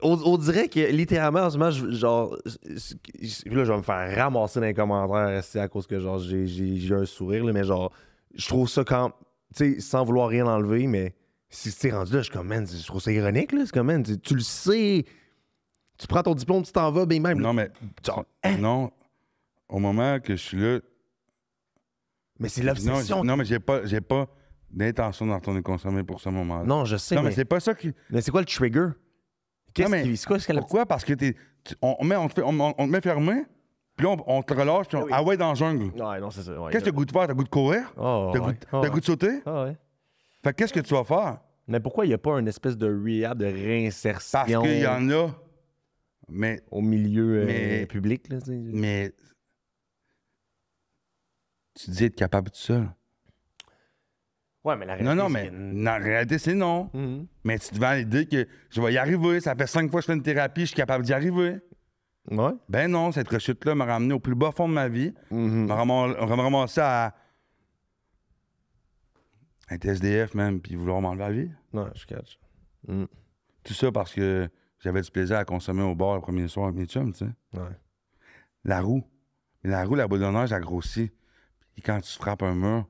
on dirait que littéralement, en ce moment, genre, là, je vais me faire ramasser dans les commentaires c'est à cause que, genre, j'ai un sourire, là, mais genre, je trouve ça quand, tu sais, sans vouloir rien enlever, mais si c'est rendu là, je suis comme, man, je trouve ça ironique, là. C'est comme, man, tu le sais. Tu prends ton diplôme, tu t'en vas, ben même. Non, mais. Genre, non, au moment que je suis là. Mais c'est l'obsession. Non, mais j'ai pas d'intention d'en retourner consommer pour ce moment-là. Non, je sais. Non, mais c'est pas ça qui. Mais c'est quoi le trigger? Pourquoi? Parce que on te met fermé, puis là, on te relâche, puis ah ouais, dans la jungle. Ouais, non, c'est ça. Ouais, Qu'est-ce que tu as goût de faire? T'as goût de courir? T'as goût de sauter? Ouais. Fait qu'est-ce que tu vas faire? Mais pourquoi il n'y a pas une espèce de rehab, de réinsertion? Parce qu'il y en a, mais... Au milieu public, là, tu sais. Mais... Tu dis être capable tout seul. Ouais, mais la réalité, Non, mais la réalité, c'est non. Mais tu te vends l'idée que je vais y arriver. Ça fait 5 fois que je fais une thérapie, je suis capable d'y arriver. Ouais. Ben non, cette rechute-là m'a ramené au plus bas fond de ma vie. M'a ramassé à être SDF même, puis vouloir m'enlever la vie. Non, je catch. Tout ça parce que j'avais du plaisir à consommer au bar le premier soir avec mes chums, tu sais. Ouais. La roue, la boule de neige a grossi. Et quand tu frappes un mur,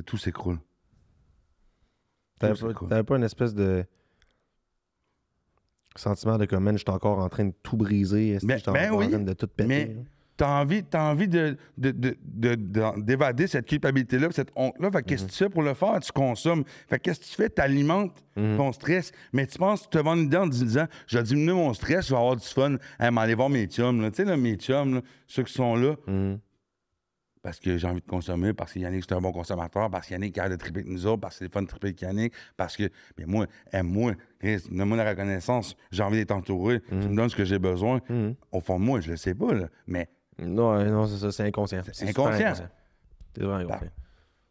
tout s'écroule. T'avais pas une espèce de sentiment de comme, man, je suis encore en train de tout briser, je suis en train de tout péter. Mais t'as envie d'évader cette culpabilité-là, cette honte-là. Fait que qu'est-ce que tu fais pour le faire? Tu consommes. Fait que qu'est-ce que tu fais? Tu alimentes ton stress. Mais tu penses, tu te vends une idée en te disant, je vais diminuer mon stress, je vais avoir du fun. M'aller voir mes chums, là. Tu sais, là, mes chums, là, ceux qui sont là. Parce que j'ai envie de consommer, parce que Yannick, c'est un bon consommateur, parce que Yannick a de triper avec nous autres, parce que c'est fun de triper avec Yannick, parce que, mais moi, aime-moi, donne-moi la reconnaissance, j'ai envie d'être entouré, tu me donnes ce que j'ai besoin. Au fond de moi, je le sais pas, là, mais... Non, c'est ça, c'est inconscient. C'est inconscient. C'est vraiment inconscient.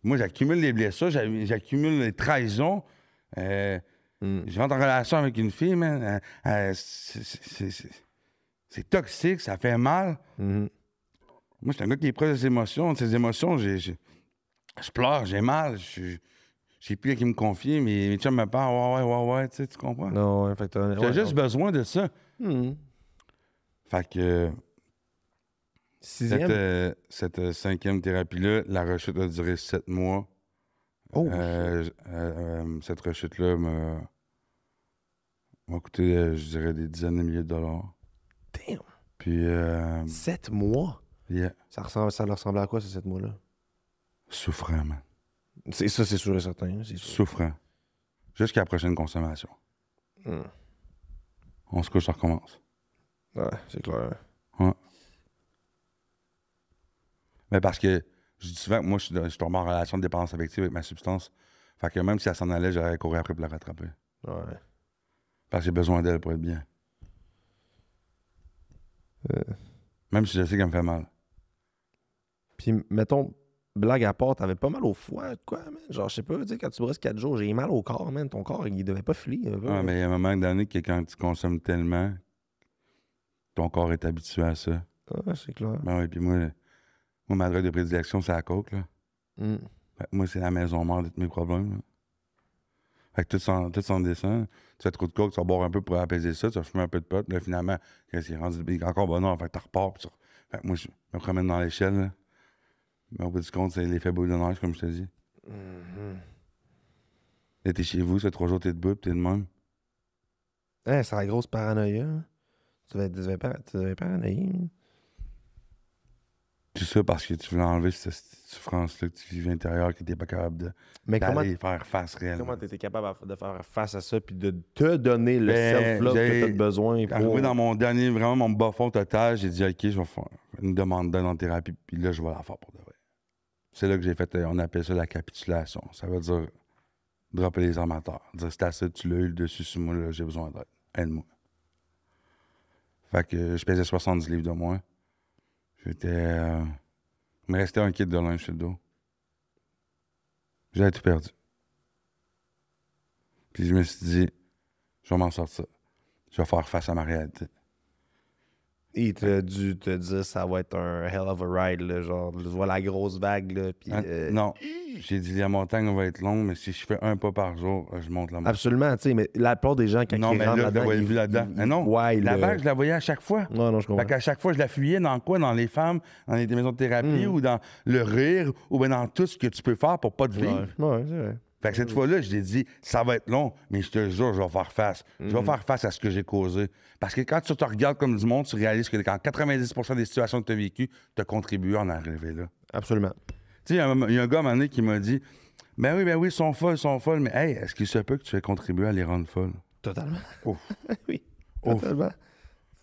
Moi, j'accumule les blessures, j'accumule les trahisons. Je rentre en relation avec une fille, man, c'est toxique, ça fait mal. Moi, je suis un gars qui est proche de ses émotions. De ses émotions, je pleure, j'ai mal. J'ai plus à qui me confier, mais mes chums me parlent. Ouais, tu comprends? Non, en fait, j'ai juste besoin de ça. Fait que... Cette 5e thérapie-là, la rechute a duré 7 mois. Oh! Cette rechute-là m'a coûté, je dirais, des dizaines de milliers de dollars. Damn! Puis... 7 mois? Yeah. Ça leur ressemblait à quoi, ces 7 mois-là? Souffrant, man. C'est sûr et certain. C'est sûr. Souffrant. Jusqu'à la prochaine consommation. On se couche, ça recommence. Ouais, c'est clair. Ouais. Mais parce que je dis souvent que moi, je suis tombé en relation de dépendance affective avec ma substance. Fait que même si elle s'en allait, j'aurais couru après pour la rattraper. Ouais. Parce que j'ai besoin d'elle pour être bien. Même si je sais qu'elle me fait mal. Puis, mettons, blague à part, t'avais pas mal au foie, quoi, man? Genre, je sais pas, tu sais, quand tu brosses 4 jours, j'ai mal au corps, man. Ton corps, il devait pas filer. Mais il y a un moment donné que quand tu consommes tellement, ton corps est habitué à ça. Ouais, c'est clair. Ben oui, puis moi, ma drogue de prédilection, c'est la coke, là. Moi, c'est la maison mort de tous mes problèmes, là. Fait que tout s'en descend. Tu fais trop de coke, tu vas boire un peu pour apaiser ça, tu vas fumer un peu de pot, puis là, finalement, c'est rendu encore bonheur. Fait que tu repars, puis Fait que moi, je me promène dans l'échelle, là. Mais au bout du compte, c'est l'effet boule de neige, comme je te dis. Là, t'es chez vous, c'est 3 jours, t'es debout, puis t'es de même. Hein, c'est la grosse paranoïa. Hein. Tu devais paranoïer. Hein. Tout ça parce que tu voulais enlever cette souffrance-là que tu vivais intérieur, que t'es pas capable Mais d'aller faire face réellement. comment tu étais capable de faire face à ça puis de te donner le Ben, self-love que tu as besoin Arrivé pour... dans mon dernier, vraiment mon bas fond total, j'ai dit, OK, je vais faire une demande d'aide en thérapie, puis là, je vais la faire pour de vrai. C'est là que j'ai fait, on appelle ça la capitulation. Ça veut dire dropper les amateurs. Dire, c'est assez, tu l'as eu le dessus sur moi, là, j'ai besoin d'aide. Aide-moi. Fait que je pesais 70 livres de moins. J'étais... il me restait un kit de linge sur le dos. J'avais tout perdu. Puis je me suis dit, je vais m'en sortir. Je vais faire face à ma réalité. Il t'a dû te dire ça va être un hell of a ride, là, genre, je vois la grosse vague, là, puis... Non, j'ai dit, la montagne va être longue, mais si je fais un pas par jour, je monte la montagne. Absolument, tu sais, mais la plupart des gens, quand Non, ils mais rentrent là, je la voyais plus là-dedans. Mais non, la vague, je la voyais à chaque fois. Non, je comprends. Fait qu'à chaque fois, je la fuyais dans quoi? Dans les femmes, dans les maisons de thérapie, ou dans le rire, ou bien dans tout ce que tu peux faire pour pas te vivre. Ouais, c'est vrai. Fait que cette fois-là, je l'ai dit, ça va être long, mais je te jure, je vais faire face. Je vais faire face à ce que j'ai causé. Parce que quand tu te regardes comme du monde, tu réalises que dans 90% des situations que tu as vécues, tu as contribué à en arriver là. Absolument. Tu sais, il y a un gars à un moment donné qui m'a dit, ben oui, ils sont folles, mais hey, est-ce qu'il se peut que tu aies contribué à les rendre folles? Totalement. Ouf. Oui, Ouf. totalement.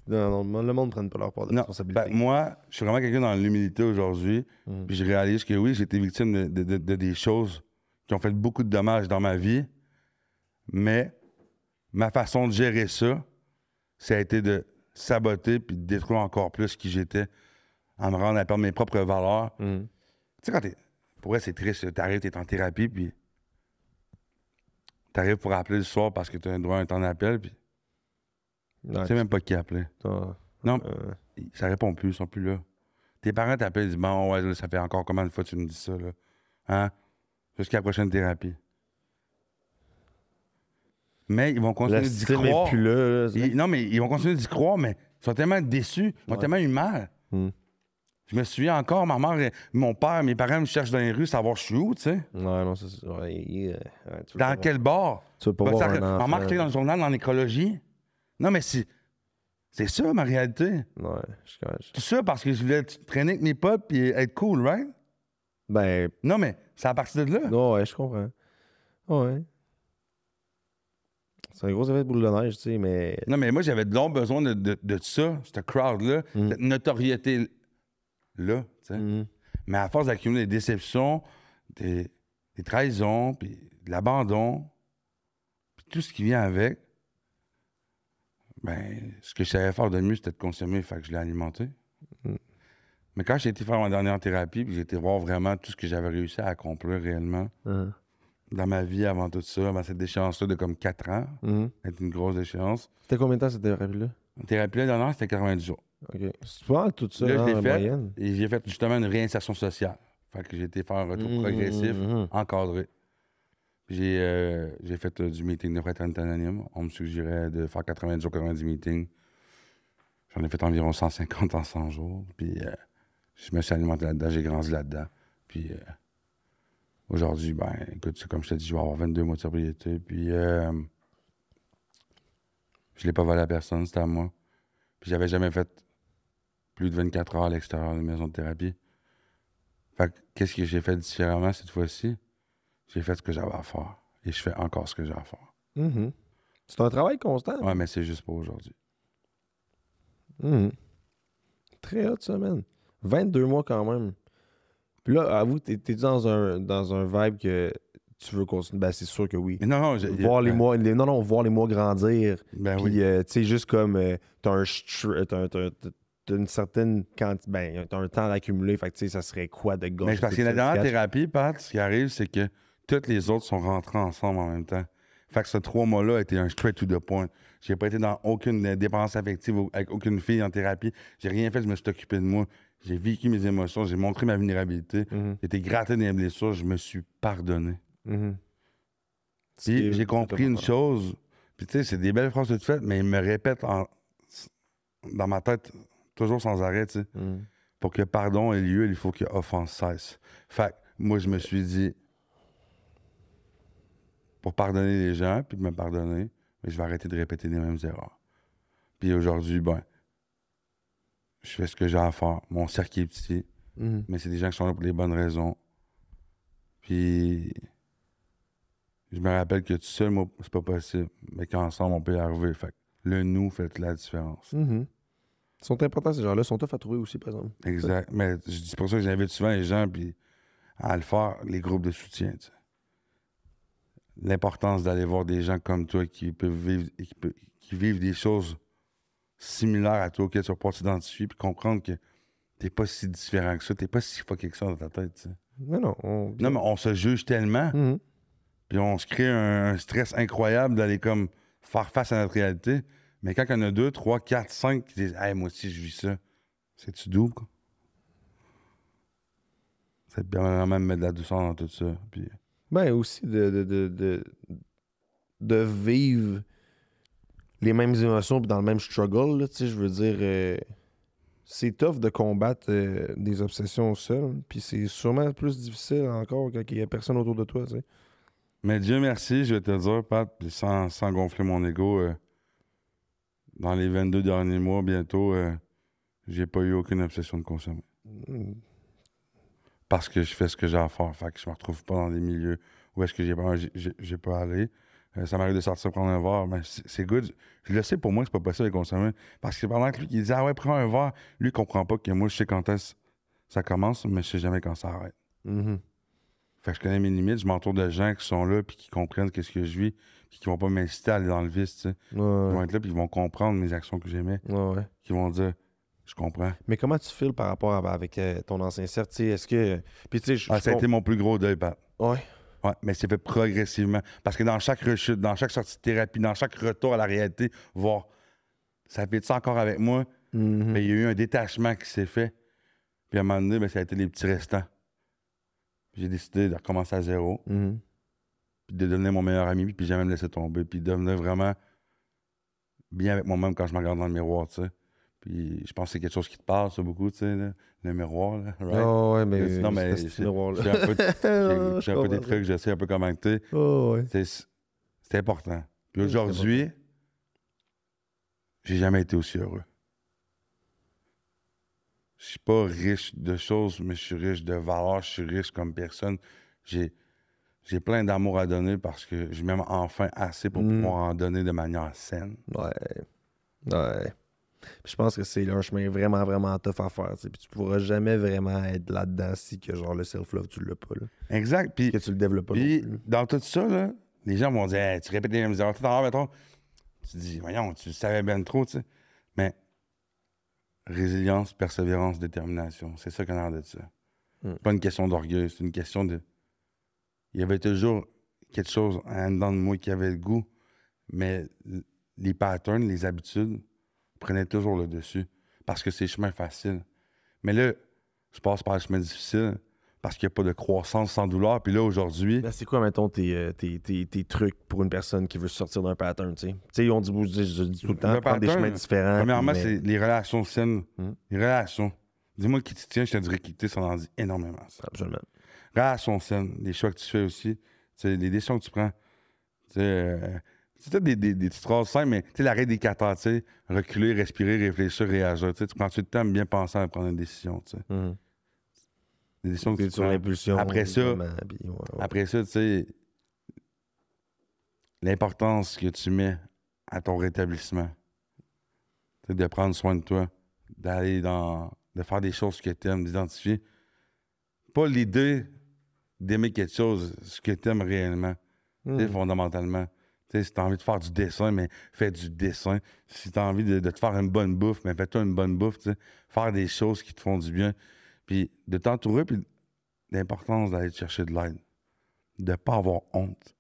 Non, le monde ne prenne pas leur part de responsabilité. Ben, moi, je suis vraiment quelqu'un dans l'humilité aujourd'hui, puis je réalise que oui, j'ai été victime de des choses qui ont fait beaucoup de dommages dans ma vie, mais ma façon de gérer ça, ça a été de saboter puis de détruire encore plus qui j'étais en me rendant à perdre mes propres valeurs. Tu sais, quand pour vrai, c'est triste. T'arrives, t'es en thérapie, puis t'arrives pour appeler le soir parce que t'as un droit à un temps d'appel, puis tu sais même pas qui appeler. Non, ça répond plus, ils sont plus là. Tes parents t'appellent, ils disent, bon, ouais, là, ça fait encore combien de fois que tu me dis ça, là? Hein? Jusqu'à la prochaine thérapie. Mais ils vont continuer d'y croire. Plus là, Non, mais ils vont continuer d'y croire, mais ils sont tellement déçus, ils ont tellement eu mal. Je me souviens encore, ma mère, mon père, mes parents me cherchent dans les rues, savoir je suis où, tu sais. Ouais, non, c'est ça. Dans quel bar? Tu veux pas voir un enfant. Ma mère qui est dans le journal, dans l'écologie. Non, mais c'est ça, ma réalité. Ouais, je comprends. Tout ça parce que je voulais traîner avec mes potes et être cool, right? Ben... Non, mais c'est à partir de là. Ouais, je comprends. Ouais. C'est un gros effet de boule de neige, tu sais, mais... Non, mais moi, j'avais de longs besoins de ça, cette crowd-là, cette notoriété-là, tu sais. Mais à force d'accumuler des déceptions, des trahisons, puis de l'abandon, puis tout ce qui vient avec, ben, ce que je savais faire de mieux, c'était de consommer, fait que je l'ai alimenté. Mais quand j'ai été faire ma dernière thérapie, puis j'ai été voir vraiment tout ce que j'avais réussi à accomplir réellement dans ma vie avant tout ça, avant cette déchéance-là de comme 4 ans, c'était une grosse déchéance. C'était combien de temps cette thérapie-là? La thérapie-là, dernière, c'était 90 jours. OK. C'est pas mal tout ça, là, hein, je l'ai en fait, moyenne? et j'ai fait justement une réinsertion sociale. Fait que j'ai été faire un retour progressif, encadré. Puis j'ai fait du meeting de fraternité anonyme. On me suggérait de faire 90 jours, 90 meetings. J'en ai fait environ 150 en 100 jours. Puis je me suis alimenté là-dedans, j'ai grandi là-dedans. Puis aujourd'hui, ben, écoute, c'est comme je te dis, je vais avoir 22 mois de sobriété. Puis je l'ai pas volé à personne, c'était à moi. Puis j'avais jamais fait plus de 24 heures à l'extérieur de la maison de thérapie. Fait que qu'est-ce que j'ai fait différemment cette fois-ci? J'ai fait ce que j'avais à faire. Et je fais encore ce que j'ai à faire. C'est un travail constant. Ouais, mais c'est juste pas aujourd'hui. Très hot, ça, man. 22 mois quand même. Puis là, avoue, t'es dans un vibe que tu veux continuer. Ben, c'est sûr que oui. Mais non, voir les mois grandir. Ben puis, oui. tu sais, juste comme t'as une certaine quantité. Ben, t'as un temps d'accumuler. Fait que, tu sais, ça serait quoi de gagner? Mais c'est parce que la dernière thérapie, Pat, ce qui arrive, c'est que toutes les autres sont rentrées ensemble en même temps. Fait que ce 3 mois-là a été un straight to the point. J'ai pas été dans aucune dépendance affective avec aucune fille en thérapie. J'ai rien fait, je me suis occupé de moi. J'ai vécu mes émotions, j'ai montré ma vulnérabilité. J'ai été gratté dans les blessures, je me suis pardonné. Puis j'ai compris une chose, puis tu sais, c'est des belles phrases toutes faites, mais ils me répètent dans ma tête toujours sans arrêt, tu sais. pour que pardon ait lieu, il faut que offense cesse. Fait que moi, je me suis dit, pour pardonner les gens, puis me pardonner, je vais arrêter de répéter les mêmes erreurs. Puis aujourd'hui, je fais ce que j'ai à faire. Mon cercle est petit, mais c'est des gens qui sont là pour les bonnes raisons. Puis je me rappelle que tout seul, moi, c'est pas possible, mais qu'ensemble, on peut y arriver. Fait que le nous fait la différence. Ils sont importants, ces gens-là. Ils sont tough à trouver aussi, par exemple. Exact. Mais c'est pour ça que j'invite souvent les gens puis à le faire, les groupes de soutien. Tu sais. L'importance d'aller voir des gens comme toi qui peuvent vivre qui vivent des choses similaires à toi auxquelles tu vas pouvoir t'identifier puis comprendre que t'es pas si différent que ça, t'es pas si fucké que ça dans ta tête. Tu sais. Non, mais on se juge tellement, puis on se crée un stress incroyable d'aller comme faire face à notre réalité. Mais quand il y en a 2, 3, 4, 5 qui disent « Hey, moi aussi, je vis ça », c'est-tu doux, quoi? Ça te permet vraiment de mettre de la douceur dans tout ça. Puis... aussi de vivre les mêmes émotions puis dans le même struggle, là, tu sais, je veux dire, c'est tough de combattre des obsessions seul, puis c'est sûrement plus difficile encore quand il y a personne autour de toi, tu sais. Mais Dieu merci, je vais te dire, Pat, puis sans gonfler mon ego, dans les 22 derniers mois, bientôt, j'ai pas eu aucune obsession de consommer. Parce que je fais ce que j'ai à faire. Fait que je me retrouve pas dans des milieux où est-ce que j'ai pas allé. Ça m'arrive de sortir prendre un verre, mais c'est good. Je le sais, pour moi, c'est pas possible de consommer. Parce que pendant que lui, il dit « Ah ouais, prends un verre », lui, il comprend pas que moi, je sais quand est-ce ça commence, mais je sais jamais quand ça arrête. Fait que je connais mes limites, je m'entoure de gens qui sont là puis qui comprennent qu'est-ce que je vis puis qui vont pas m'inciter à aller dans le vice, tu sais. Ils vont être là puis ils vont comprendre mes actions que j'aimais. Qui vont dire « Je comprends ». Mais comment tu files par rapport avec ton ancien cercle, tu sais, est-ce que... Puis tu sais, ça a été mon plus gros deuil, Pat. Ouais, mais c'est fait progressivement. Parce que dans chaque rechute, dans chaque sortie de thérapie, dans chaque retour à la réalité, voir ça fait ça encore avec moi, mais il y a eu un détachement qui s'est fait. Puis à un moment donné, ça a été les petits restants. Puis j'ai décidé de recommencer à zéro. Puis de devenir mon meilleur ami, puis jamais me laisser tomber. Puis de devenir vraiment bien avec moi-même quand je me regarde dans le miroir, tu sais. Puis je pense que c'est quelque chose qui te parle, ça, beaucoup, tu sais, le miroir, là, right? ouais, mais non, mais c'est ce miroir-là. J'ai un peu des trucs, je sais un peu comment tu es. C'est important. Puis aujourd'hui, j'ai jamais été aussi heureux. Je suis pas riche de choses, mais je suis riche de valeurs, je suis riche comme personne. J'ai plein d'amour à donner parce que je m'aime enfin assez pour pouvoir en donner de manière saine. Ouais. Puis je pense que c'est un chemin vraiment, vraiment tough à faire. Puis tu pourras jamais vraiment être là-dedans si que genre le self-love, tu l'as pas. Là. Exact. Puis que tu le développes pas. Puis dans tout ça, là, les gens vont dire hey, tu répètes les mêmes erreurs. Tu dis, voyons, tu le savais bien trop, tu sais. Mais résilience, persévérance, détermination, c'est ça qu'on a de ça. C'est pas une question d'orgueil, c'est une question de... Il y avait toujours quelque chose en dedans de moi qui avait le goût, mais les patterns, les habitudes prenaient toujours le dessus parce que c'est le chemin facile. Mais là, je passe par le chemin difficile parce qu'il n'y a pas de croissance sans douleur. Puis là, aujourd'hui... Ben, c'est quoi, mettons, tes trucs pour une personne qui veut sortir d'un pattern, tu sais? Tu sais, on dit, je dis tout le temps, prendre des chemins différents. Premièrement, c'est les relations saines. Les relations. Dis-moi qui te tient, je te dirais quitter, ça en dit énormément. Ça. Absolument. Relations saines, les choix que tu fais aussi, les décisions que tu prends. C'est peut-être des petites phrases simples, mais l'arrêt des 4 heures, reculer, respirer, réfléchir, réagir. Tu prends-tu le temps de bien penser à prendre une décision, tu sais. Des décisions que tu sur l'impulsion. Après ça, tu sais, l'importance que tu mets à ton rétablissement. De prendre soin de toi, d'aller de faire des choses que tu aimes, d'identifier. Pas l'idée d'aimer quelque chose, ce que tu aimes réellement, fondamentalement. Si tu as envie de faire du dessin, mais fais du dessin. Si tu as envie de te faire une bonne bouffe, mais fais-toi une bonne bouffe. Faire des choses qui te font du bien. Puis de t'entourer, puis l'importance d'aller te chercher de l'aide. De ne pas avoir honte.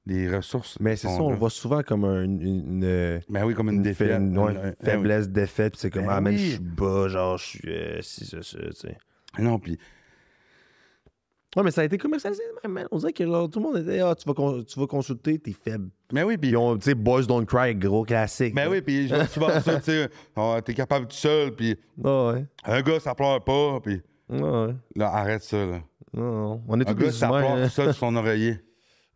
Les ressources. Mais c'est ça, on le voit souvent comme une comme une défaite. Une faiblesse, défaite. Puis c'est comme, je suis bas, genre, je suis si, ça, tu sais. Non, puis Ouais, mais ça a été commercialisé, man. On dirait que genre, tout le monde était tu vas consulter, t'es faible. Mais oui, puis. Puis tu sais, Boys Don't Cry, gros classique. Mais oui, puis je vois souvent ça, tu sais, t'es capable tout seul, puis Ouais. un gars, ça pleure pas, puis Ouais. là, arrête ça, là. Non. On est Un tous gars, des ça humains. pleure Hein. tout seul sur son oreiller.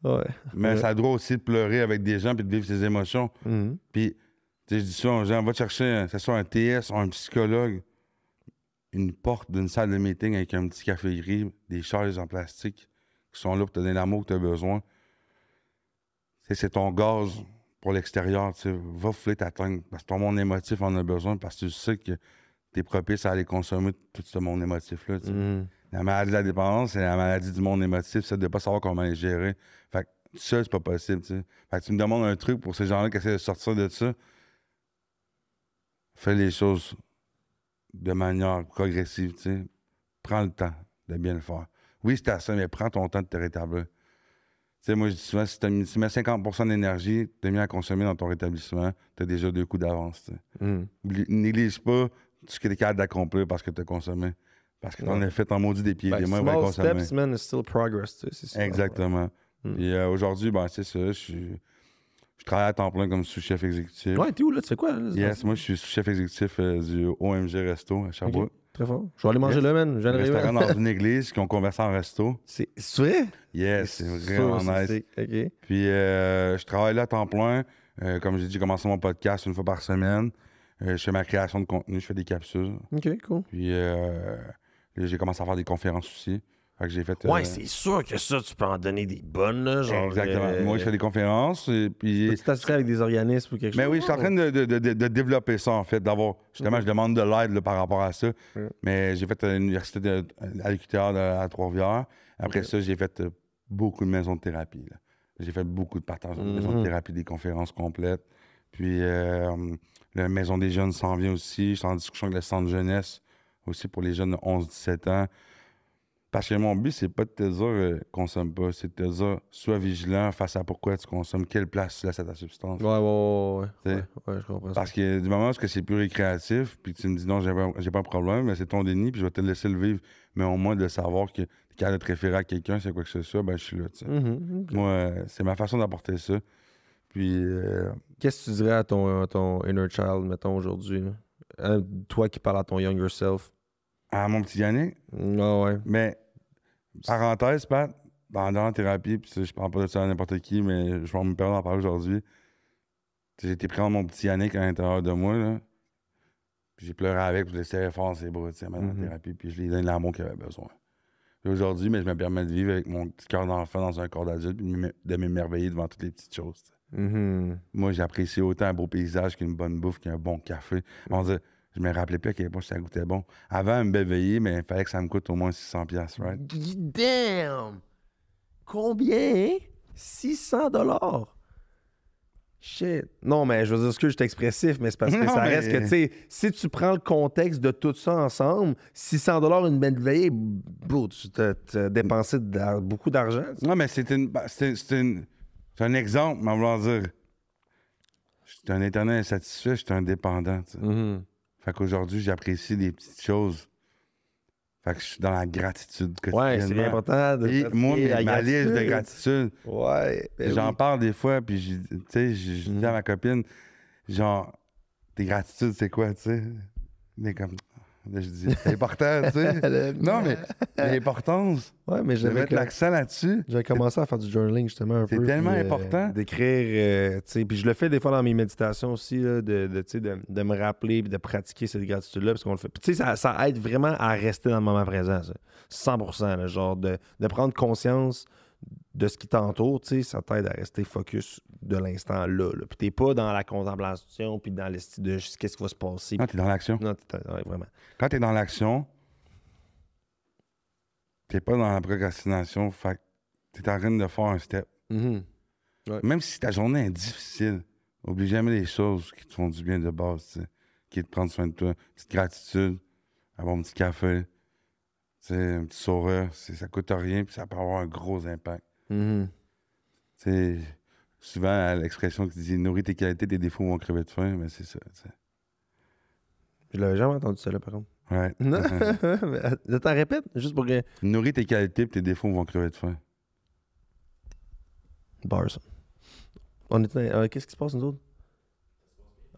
Ouais. Mais Ouais. ça doit aussi pleurer avec des gens, puis de vivre ses émotions. Mhm. Puis, tu sais, je dis souvent aux gens, va te chercher, que ce soit un TS ou un psychologue, une porte d'une salle de meeting avec un petit café gris, des chaises en plastique qui sont là pour te donner l'amour que tu as besoin. Tu sais, c'est ton gaz pour l'extérieur. Tu sais, va fouler ta tongue parce que ton monde émotif en a besoin parce que tu sais que tu es propice à aller consommer tout ce monde émotif-là. Tu sais. Mhm. La maladie de la dépendance, c'est la maladie du monde émotif, c'est de ne pas savoir comment les gérer. Fait que ça, c'est pas possible. Tu sais. Fait que tu me demandes un truc pour ces gens-là qui essaient de sortir de ça. Fais les choses de manière progressive, tu sais. Prends le temps de bien le faire. Oui, c'est assez, mais prends ton temps de te rétablir. Tu sais, moi, je dis souvent, si tu mets 50% d'énergie, tu as mis à consommer dans ton rétablissement, tu as déjà 2 coups d'avance, tu sais. Mhm. Néglige pas tout ce que tu es capable d'accomplir parce que tu as consommé. Parce que tu en as fait en maudit des pieds et des mains pour small consommer. steps, man, is still progress. Tu sais, c'est ça. Exactement. Puis aujourd'hui, ben, c'est ça, je travaille à temps plein comme sous-chef exécutif. Ouais, t'es où là? Tu fais quoi? Là, Yes, moi, je suis sous-chef exécutif du OMG Resto à Sherbrooke. Ok. Très fort. Je vais aller manger là, man. Je viens Un d'arriver. restaurant dans une église qui ont converti en resto. C'est vrai? Yes, c'est vraiment Ça, nice. OK. Puis je travaille là à temps plein. Comme j'ai dit, j'ai commencé mon podcast une fois par semaine. Je fais ma création de contenu, je fais des capsules. OK, cool. Puis j'ai commencé à faire des conférences aussi. Fait que j'ai fait. Ouais, c'est sûr que ça, tu peux en donner des bonnes, là. Genre, Exactement. Moi, je fais des conférences. Et puis. Tu t'associer avec des organismes ou quelque chose? Mais oui, je suis en train de développer ça, en fait, d'avoir. Justement, je demande de l'aide là, par rapport à ça. Mais j'ai fait l'université à l'UQTR à Trois-Rivières. Après ça, j'ai fait beaucoup de maisons de thérapie. Là. J'ai fait beaucoup de partages de maisons de thérapie, des conférences complètes. Puis la Maison des jeunes s'en vient aussi. Je suis en discussion avec le centre jeunesse aussi pour les jeunes de 11-17 ans. Parce que mon but, c'est pas de te dire consomme pas, c'est de te dire sois vigilant face à pourquoi tu consommes, quelle place tu laisses à ta substance. Ouais, je comprends ça. Parce que du moment où c'est plus récréatif, puis que tu me dis non, j'ai pas un problème, mais c'est ton déni, puis je vais te laisser le vivre. Mais au moins de savoir que tu es capable de te référer à quelqu'un, c'est quoi que ce soit, ben je suis là. Tu sais. Okay. Moi, c'est ma façon d'apporter ça. Puis. Qu'est-ce que tu dirais à ton inner child, mettons, aujourd'hui? Toi qui parles à ton younger self. À mon petit Yannick. Ah ouais. Mais, parenthèse, Pat, dans la thérapie, puis je parle pas de ça à n'importe qui, mais je vais me permettre d'en parler aujourd'hui. J'ai été prendre mon petit Yannick à l'intérieur de moi, là. Puis j'ai pleuré avec, puis je l'ai serré fort dans ses bras, tu sais, dans la thérapie, puis je lui ai donné l'amour qu'il avait besoin. Puis aujourd'hui, mais je me permets de vivre avec mon petit cœur d'enfant dans un corps d'adulte, puis de m'émerveiller devant toutes les petites choses. Moi, j'apprécie autant un beau paysage qu'une bonne bouffe, qu'un bon café. On dit, je me rappelais plus à quel point ça goûtait bon. Avant, me veiller, mais il fallait que ça me coûte au moins 600$, right? Damn! Combien? 600$? Shit. Non, mais je veux dire, excuse, je suis expressif, mais c'est parce que Non, ça mais- reste que, tu sais, si tu prends le contexte de tout ça ensemble, 600$ une belle veillée, bro, tu t'as dépensé beaucoup d'argent. tu sais. Non, mais c'est un exemple, mais en voulant dire. Je suis un éternel insatisfait, je suis un dépendant, tu sais. Fait qu'aujourd'hui, j'apprécie des petites choses. Fait que je suis dans la gratitude Ouais, c'est bien important de Et pratiquer moi, la ma liste de gratitude. gratitude, Ouais. ben j'en oui. parle des fois, puis tu sais, je dis à ma copine, genre, tes gratitudes, c'est quoi, tu sais? Mais comme, là, je dis, c'est important, tu sais? Non, mais l'importance Ouais, mais de j'avais mettre l'accent là-dessus. J'avais commencé à faire du journaling justement un peu. C'est tellement puis, important. D'écrire, tu sais, puis je le fais des fois dans mes méditations aussi, là, tu sais, de me rappeler puis de pratiquer cette gratitude-là, parce qu'on le fait. Puis, tu sais, ça aide vraiment à rester dans le moment présent, ça. 100%, là, genre de prendre conscience de ce qui t'entoure, tu sais, ça t'aide à rester focus de l'instant là. Puis t'es pas dans la contemplation puis dans l'estime de qu'est-ce qui va se passer. Non, t'es dans l'action. Non, ouais, vraiment. Quand t'es dans l'action, t'es pas dans la procrastination, fait que t'es en train de faire un step. Mhm. Même si ta journée est difficile, oublie jamais les choses qui te font du bien de base, tu sais, qui est de prendre soin de toi. Petite gratitude, avoir un petit café, tu sais, un petit sourire, ça coûte rien, puis ça peut avoir un gros impact. Mhm. Tu sais, souvent, l'expression qui dit « nourris tes qualités, tes défauts vont crever de faim », mais c'est ça, tu sais. Je l'avais jamais entendu ça là, par contre. Ouais. Non, je t'en répète, juste pour que... Nourris tes qualités et tes défauts vont crever de faim. Bars. Qu'est-ce qui se passe, nous autres?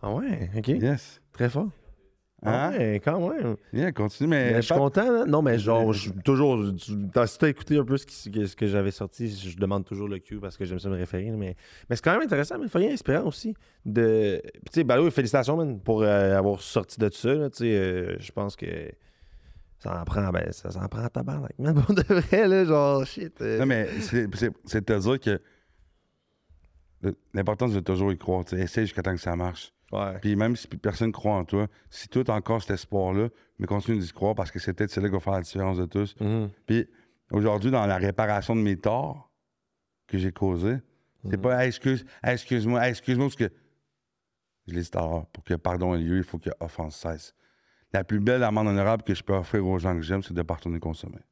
Ah ouais, OK. Yes. Très fort. Ah Hein? ouais, quand même. Bien, continue, Mais mais... je suis content, là. Non, mais genre, je suis toujours... Si t'as écouté un peu ce que j'avais sorti, je demande toujours le cue parce que j'aime ça me référer. Mais c'est quand même intéressant, mais il faut rien inspirant aussi. Tu sais, ben oui, félicitations, man, pour avoir sorti de ça, là. Tu sais, je pense que ça en prend, ça en prend à tabarnak, man, pour de vrai, là, genre, shit. Non, mais c'est de te dire que l'important, c'est de toujours y croire. Tu sais, essaye jusqu'à temps que ça marche. Ouais. Puis même si personne ne croit en toi, si toi, t'as encore cet espoir-là, mais continue d'y croire parce que c'est peut-être celui qui va faire la différence de tous. Mhm. Puis aujourd'hui, dans la réparation de mes torts que j'ai causés, c'est pas hey, excuse-moi, parce que je l'ai dit tout à l'heure, pour que pardon ait lieu, il faut que offense cesse. La plus belle amende honorable que je peux offrir aux gens que j'aime, c'est de ne pas retourner consommer.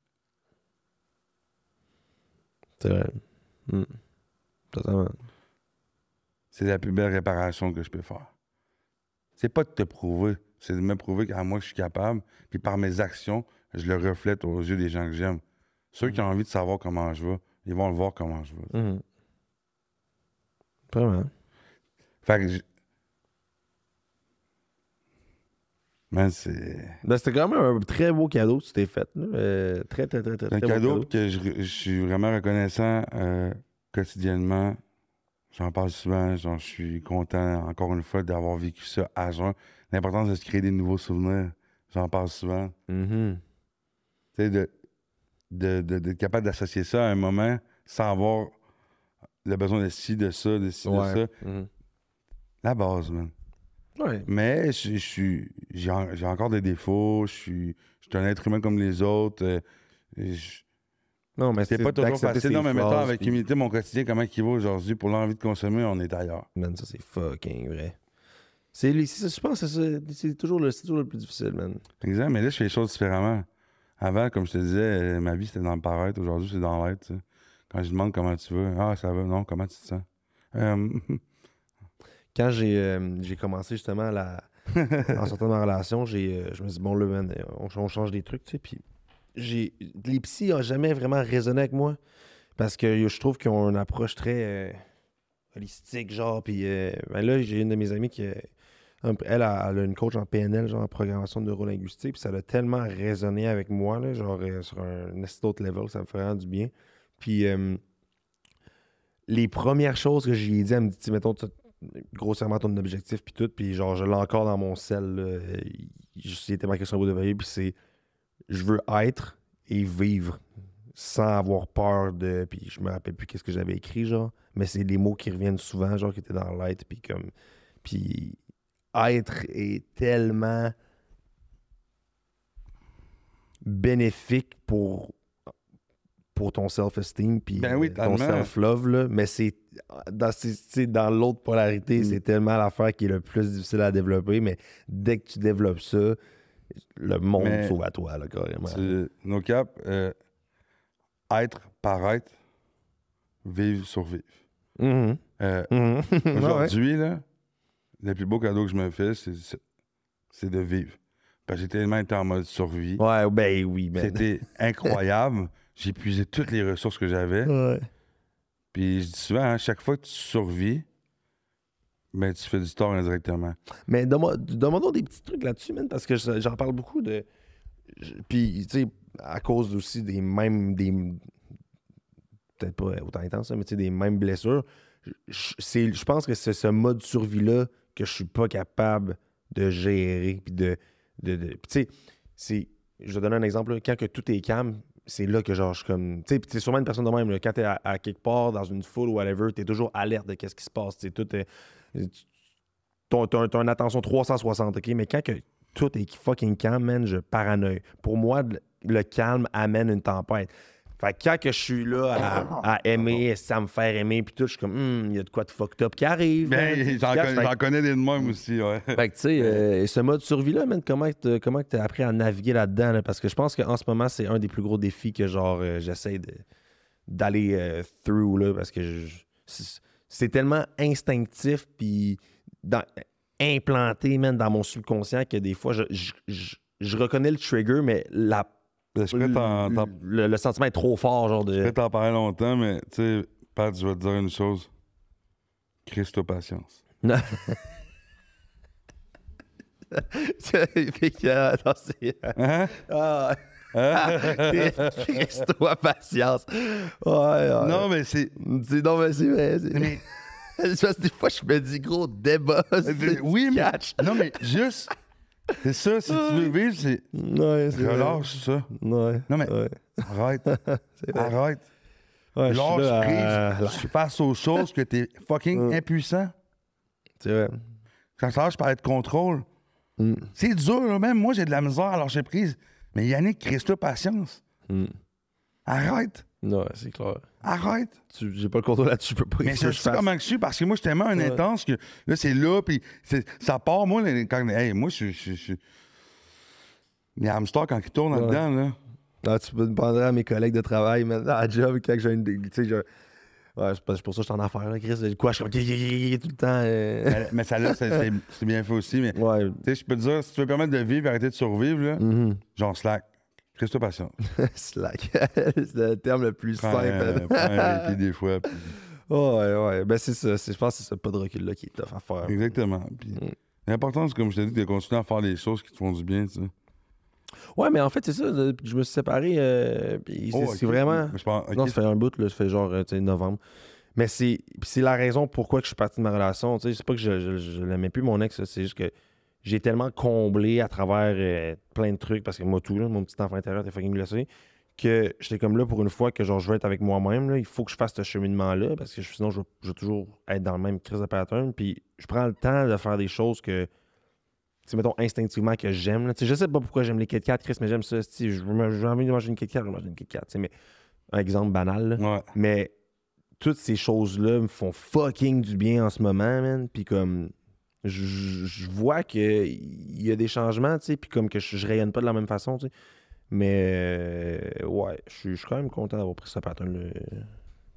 C'est vrai. Totalement. C'est la plus belle réparation que je peux faire. C'est pas de te prouver, c'est de me prouver qu'à moi, je suis capable, puis par mes actions, je le reflète aux yeux des gens que j'aime. Ceux qui ont envie de savoir comment je vais, ils vont le voir comment je vais. Mhm. Vraiment. Fait que man, c'est... Ben, c'était quand même un très beau cadeau que tu t'es fait. Là. Très, très, très, très, C'est un très beau cadeau que je suis vraiment reconnaissant quotidiennement. J'en parle souvent, genre, je suis content, encore une fois, d'avoir vécu ça à jeun. L'importance de se créer des nouveaux souvenirs, j'en parle souvent. Mhm. Tu sais, d'être capable d'associer ça à un moment sans avoir le besoin de ci, de ça, de ci, de Ouais. ça. Mhm. La base, man. Ouais. Mais j'ai encore des défauts, je suis un être humain comme les autres. Non, mais C'est pas toujours d'accepter facile. ses Non, mais mettons, flaws, avec puis- humilité, mon quotidien, comment il va aujourd'hui, pour l'envie de consommer, on est ailleurs. Man, ça, c'est fucking vrai. Je pense que c'est toujours le plus difficile, man. Exact, mais là, je fais les choses différemment. Avant, comme je te disais, ma vie, c'était dans le paraître. Aujourd'hui, c'est dans l'être. Tu sais. Quand je demande comment tu vas, ah, ça va, non, comment tu te sens? Quand j'ai commencé justement en sortant de ma relation, je me suis dit, bon, là, man, on change des trucs, tu sais. Puis les psys n'ont jamais vraiment résonné avec moi parce que je trouve qu'ils ont une approche très holistique, genre. Puis ben là, j'ai une de mes amies elle a une coach en PNL, genre en programmation neurolinguistique, puis ça a tellement résonné avec moi, là, genre sur un autre level, ça me fait vraiment du bien. Puis les premières choses que j'ai dit, elle me dit, mettons, grossièrement ton objectif, puis tout, puis genre, je l'ai encore dans mon sel, là. C'était ma question au bout de veille, puis c'est, je veux être et vivre sans avoir peur de, puis je me rappelle plus qu'est-ce que j'avais écrit, genre, mais c'est des mots qui reviennent souvent, genre, qui étaient dans l'être, puis comme, puis être est tellement bénéfique pour ton self-esteem puis Ben oui, ton tellement. self-love, là. Mais dans l'autre polarité, c'est tellement l'affaire qui est le plus difficile à développer, mais dès que tu développes ça, le monde s'ouvre à toi, là, carrément. Nos caps, être, paraître, vivre, survivre. Mhm. Mhm. Aujourd'hui, là, le plus beau cadeau que je me fais, c'est de vivre. Parce que j'ai tellement été en mode survie. Ouais, ben oui, ben. C'était incroyable. J'ai épuisé toutes les ressources que j'avais. Ouais. Puis je dis souvent, hein, chaque fois que tu survis, ben, tu fais du tort indirectement. Mais demandons des petits trucs là-dessus, man, parce que j'en parle beaucoup de. Puis, tu sais, à cause aussi des mêmes. Peut-être pas autant intense, mais tu sais, des mêmes blessures. Je pense que c'est ce mode survie-là que je suis pas capable de gérer. Puis puis tu sais, je vais donner un exemple. Là, quand que tout est calme, c'est là que genre je suis comme. Tu sais, t'es sûrement une personne de même. Là, quand t'es à quelque part, dans une foule ou whatever, t'es toujours alerte de qu'est-ce qui se passe. Tu sais, t'as une attention 360, OK? Mais quand que tout est fucking calme, man, je paranoïe. Pour moi, le calme amène une tempête. Fait que quand que je suis là à aimer, à me faire aimer, puis tout, je suis comme, il y a de quoi de fucked up qui arrive. Ben, j'en connais des de même aussi, ouais. Fait que, tu sais, ce mode survie-là, man, comment t'as appris à naviguer là-dedans? Là? Parce que je pense qu'en ce moment, c'est un des plus gros défis que, genre, j'essaie d'aller through, là, parce que c'est tellement instinctif, puis implanté, man, dans mon subconscient que des fois, je reconnais le trigger, mais Je peux le sentiment est trop fort, genre de... Je peux t'en parler longtemps, mais tu sais, Pat, je vais te dire une chose. Christo patience. Fait que, attends, c'est... Hein? Ah, Christo, patience. Ouais, ouais. Non, mais c'est... Non, mais c'est vrai. Mais... C'est parce que des fois, je me dis, gros, débat. Oui, mais... Catch. Non, mais juste... C'est ça, si tu veux vivre, c'est... Ouais, c'est relâche ça. Ouais. Non, mais Ouais. arrête. C'est vrai. Arrête. Ouais, je suis Lâche là, prise face aux choses que t'es fucking impuissant. C'est vrai. Quand ça lâche par être contrôle. C'est dur, là. Même moi, j'ai de la misère à lâcher prise. Mais Yannick, Christo patience. Arrête. Non, c'est clair. Arrête. J'ai pas le contrôle là-dessus, je peux pas. Mais je sais comment je suis, parce que moi, je suis tellement un intense que là, c'est là, puis ça part, moi, quand... Hey, moi, je suis... Les hamsters, quand ils tournent là-dedans, là... Non, tu peux me prendre à mes collègues de travail, maintenant, à la job, quand j'ai une... Tu sais, ouais, c'est pour ça que je suis en affaires, là, Chris. Quoi, je suis tout le temps... Mais ça, là, c'est bien fait aussi, mais... Ouais. Tu sais, je peux te dire, si tu veux permettre de vivre et arrêter de survivre, là, genre slack. Christo patience. Slack. C'est le terme le plus simple. Prends un répit des fois. Puis... Ouais. Ben, c'est ça. Je pense que c'est ça, pas de recul-là qui est tough à faire. Exactement. Puis, l'important, c'est comme je t'ai dit, de continuer à faire les choses qui te font du bien, tu sais. Ouais, mais en fait, c'est ça. Je me suis séparé. Puis c'est vraiment. Non, ça fait un bout, là, ça fait genre novembre. Mais c'est la raison pourquoi que je suis parti de ma relation. C'est pas que je l'aimais plus, mon ex. C'est juste que j'ai tellement comblé à travers plein de trucs, parce que moi, tout, là, mon petit enfant intérieur était fucking blessé, que j'étais comme là pour une fois que genre je veux être avec moi-même. Là, il faut que je fasse ce cheminement-là, parce que sinon, je vais toujours être dans le même crise de pattern. Puis je prends le temps de faire des choses que. Tu sais, mettons, instinctivement que j'aime. Je sais pas pourquoi j'aime les Kit Kat, Chris, mais j'aime ça. J'ai envie de manger une Kit Kat, je vais manger une Kit Kat. Mais un exemple banal. Là. Ouais. Mais toutes ces choses-là me font fucking du bien en ce moment, man. Puis comme, je vois qu'il y a des changements, tu sais, puis comme que je rayonne pas de la même façon, tu sais. Mais ouais, je suis quand même content d'avoir pris ce pattern-là.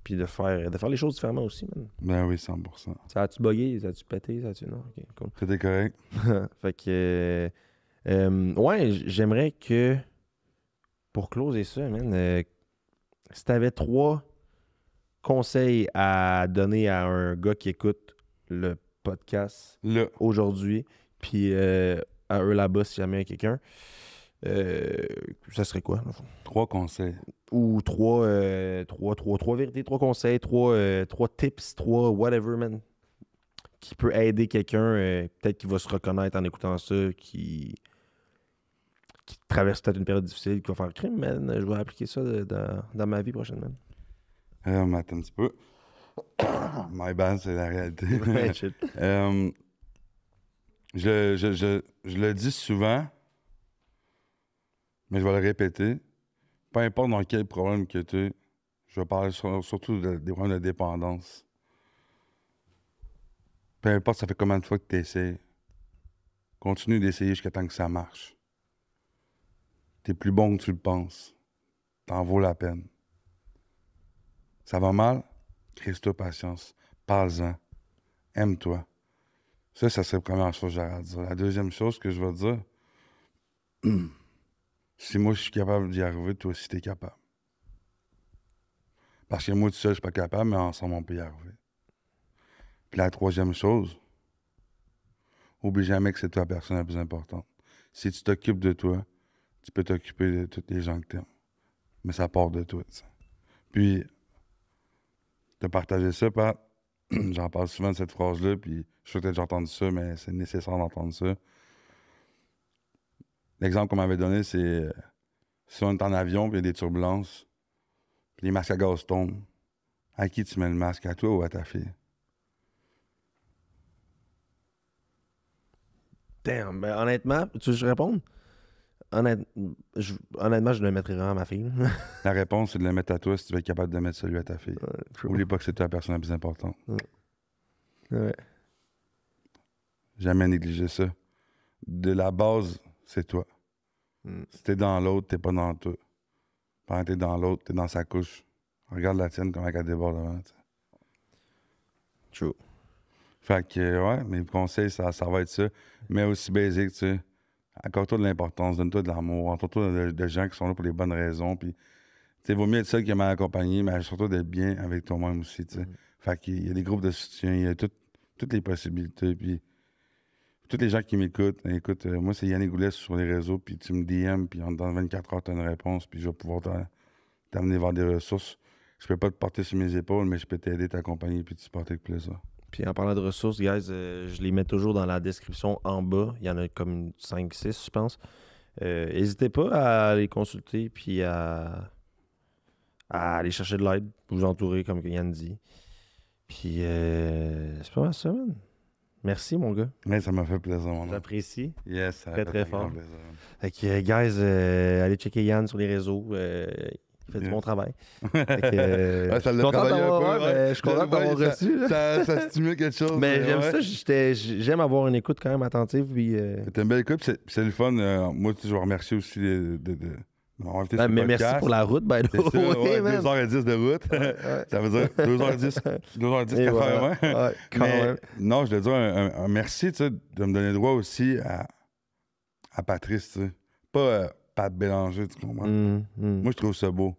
Puis de faire les choses différemment aussi, man. Ben oui, 100%. Ça a-tu bugué? Ça a-tu pété? Ça a-tu... Non? OK, cool. C'était correct. Fait que... ouais, j'aimerais que... Pour closer ça, man, si t'avais 3 conseils à donner à un gars qui écoute le podcast Là. aujourd'hui, puis à eux là-bas, si jamais il y a quelqu'un, ça serait quoi, dans le fond? 3 conseils. Ou 3 vérités, 3 conseils, 3 tips, 3 whatever, man, qui peut aider quelqu'un, peut-être qu'il va se reconnaître en écoutant ça, qui traverse peut-être une période difficile, qui va faire crime, man, je vais appliquer ça dans ma vie prochainement. Attends un petit peu. My bad, c'est la réalité. Ouais, shit. Je le dis souvent, mais je vais le répéter. Peu importe dans quel problème que tu es, je vais parler surtout des problèmes de dépendance. Peu importe ça fait combien de fois que tu essaies, continue d'essayer jusqu'à temps que ça marche. T'es plus bon que tu le penses. T'en vaut la peine. Ça va mal? Crée-toi patience. Parle-en. Aime-toi. Ça serait la première chose que j'aurais à dire. La deuxième chose que je vais dire, si moi je suis capable d'y arriver, toi aussi t'es capable. Parce que moi tout seul, je suis pas capable, mais ensemble, on peut y arriver. Puis la troisième chose, oublie jamais que c'est toi la personne la plus importante. Si tu t'occupes de toi, tu peux t'occuper de tous les gens que t'aimes. Mais ça part de toi, t'sais. Puis, de partager ça, Pat, j'en parle souvent de cette phrase-là, puis je sais que j'ai entendu ça, mais c'est nécessaire d'entendre ça. L'exemple qu'on m'avait donné, c'est si on est en avion, puis il y a des turbulences, puis les masques à gaz tombent, à qui tu mets le masque, à toi ou à ta fille? Damn, ben honnêtement, tu veux que je réponde? Honnêtement, je le mettrais vraiment à ma fille. La réponse, c'est de le mettre à toi si tu veux être capable de mettre celui à ta fille. Oublie pas que c'est toi la personne la plus importante. Ouais. Jamais négliger ça. De la base, c'est toi. Si t'es dans l'autre, t'es pas dans toi. Pendant que t'es dans l'autre, t'es dans sa couche. Regarde la tienne, comment elle déborde devant. T'sais. True. Fait que, ouais, mes conseils, ça va être ça. Mais aussi basique, tu sais. accorde-toi de l'importance, donne-toi de l'amour, entoure-toi de gens qui sont là pour les bonnes raisons. Puis, tu sais, vaut mieux être seul que mal accompagné, mais surtout d'être bien avec toi-même aussi, tu sais. Fait qu'il y a des groupes de soutien, il y a toutes les possibilités. Puis, tous les gens qui m'écoutent, écoute, moi, c'est Yannick Goulet sur les réseaux, puis tu me DM, puis dans 24 heures, tu as une réponse, puis je vais pouvoir t'amener vers des ressources. Je peux pas te porter sur mes épaules, mais je peux t'aider, t'accompagner, puis te supporter avec plaisir. Puis en parlant de ressources, guys, je les mets toujours dans la description en bas. Il y en a comme 5-6, je pense. N'hésitez pas à les consulter, puis à aller chercher de l'aide, vous entourer, comme Yann dit. Puis c'est pas mal ça, man. Merci, mon gars. Mais ça m'a fait plaisir, mon nom. J'apprécie. Yes, ça Très, fait très un grand fort. plaisir. Fait que, guys, allez checker Yann sur les réseaux. Il fait du bon travail. Fait que, Ouais, ça je suis l'a content travaillé un d'avoir- peu, ouais, ouais. je suis content d'avoir Ouais, reçu. là. ça stimule quelque chose. Mais j'aime ouais. ça. J'aime avoir une écoute quand même attentive. Puis, C'était une belle écoute, puis c'est le fun. Moi, tu sais, je veux remercier aussi de m'avoir invité sur le mais podcast. merci pour la route, by the C'est ça, way, ouais, man. 2h10 de route. Ça veut dire 2h10 Et café, voilà. ouais. Ouais, quand Mais même. non, je voulais dire un merci, tu sais, de me donner droit aussi à Patrice, tu sais. Pas Pat Bélanger, tu comprends? Moi, je trouve ça beau.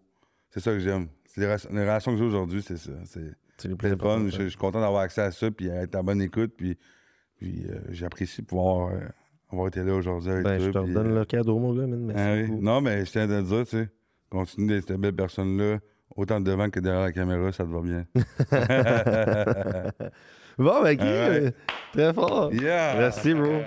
C'est ça que j'aime. C'est les relations que j'ai aujourd'hui, c'est ça. C'est le plus C'est le fun. important. Je suis content d'avoir accès à ça, puis être à bonne écoute, puis j'apprécie de pouvoir avoir été là aujourd'hui avec Ben, toi. je te puis, redonne le cadeau, mon gars, man. Merci ah oui. beaucoup. Non, mais je tiens à te le dire, tu sais, continue d'être cette belle personne-là, autant devant que derrière la caméra, ça te va bien. Bon, ben, ok. Alright. Très fort. Yeah! Merci, bro.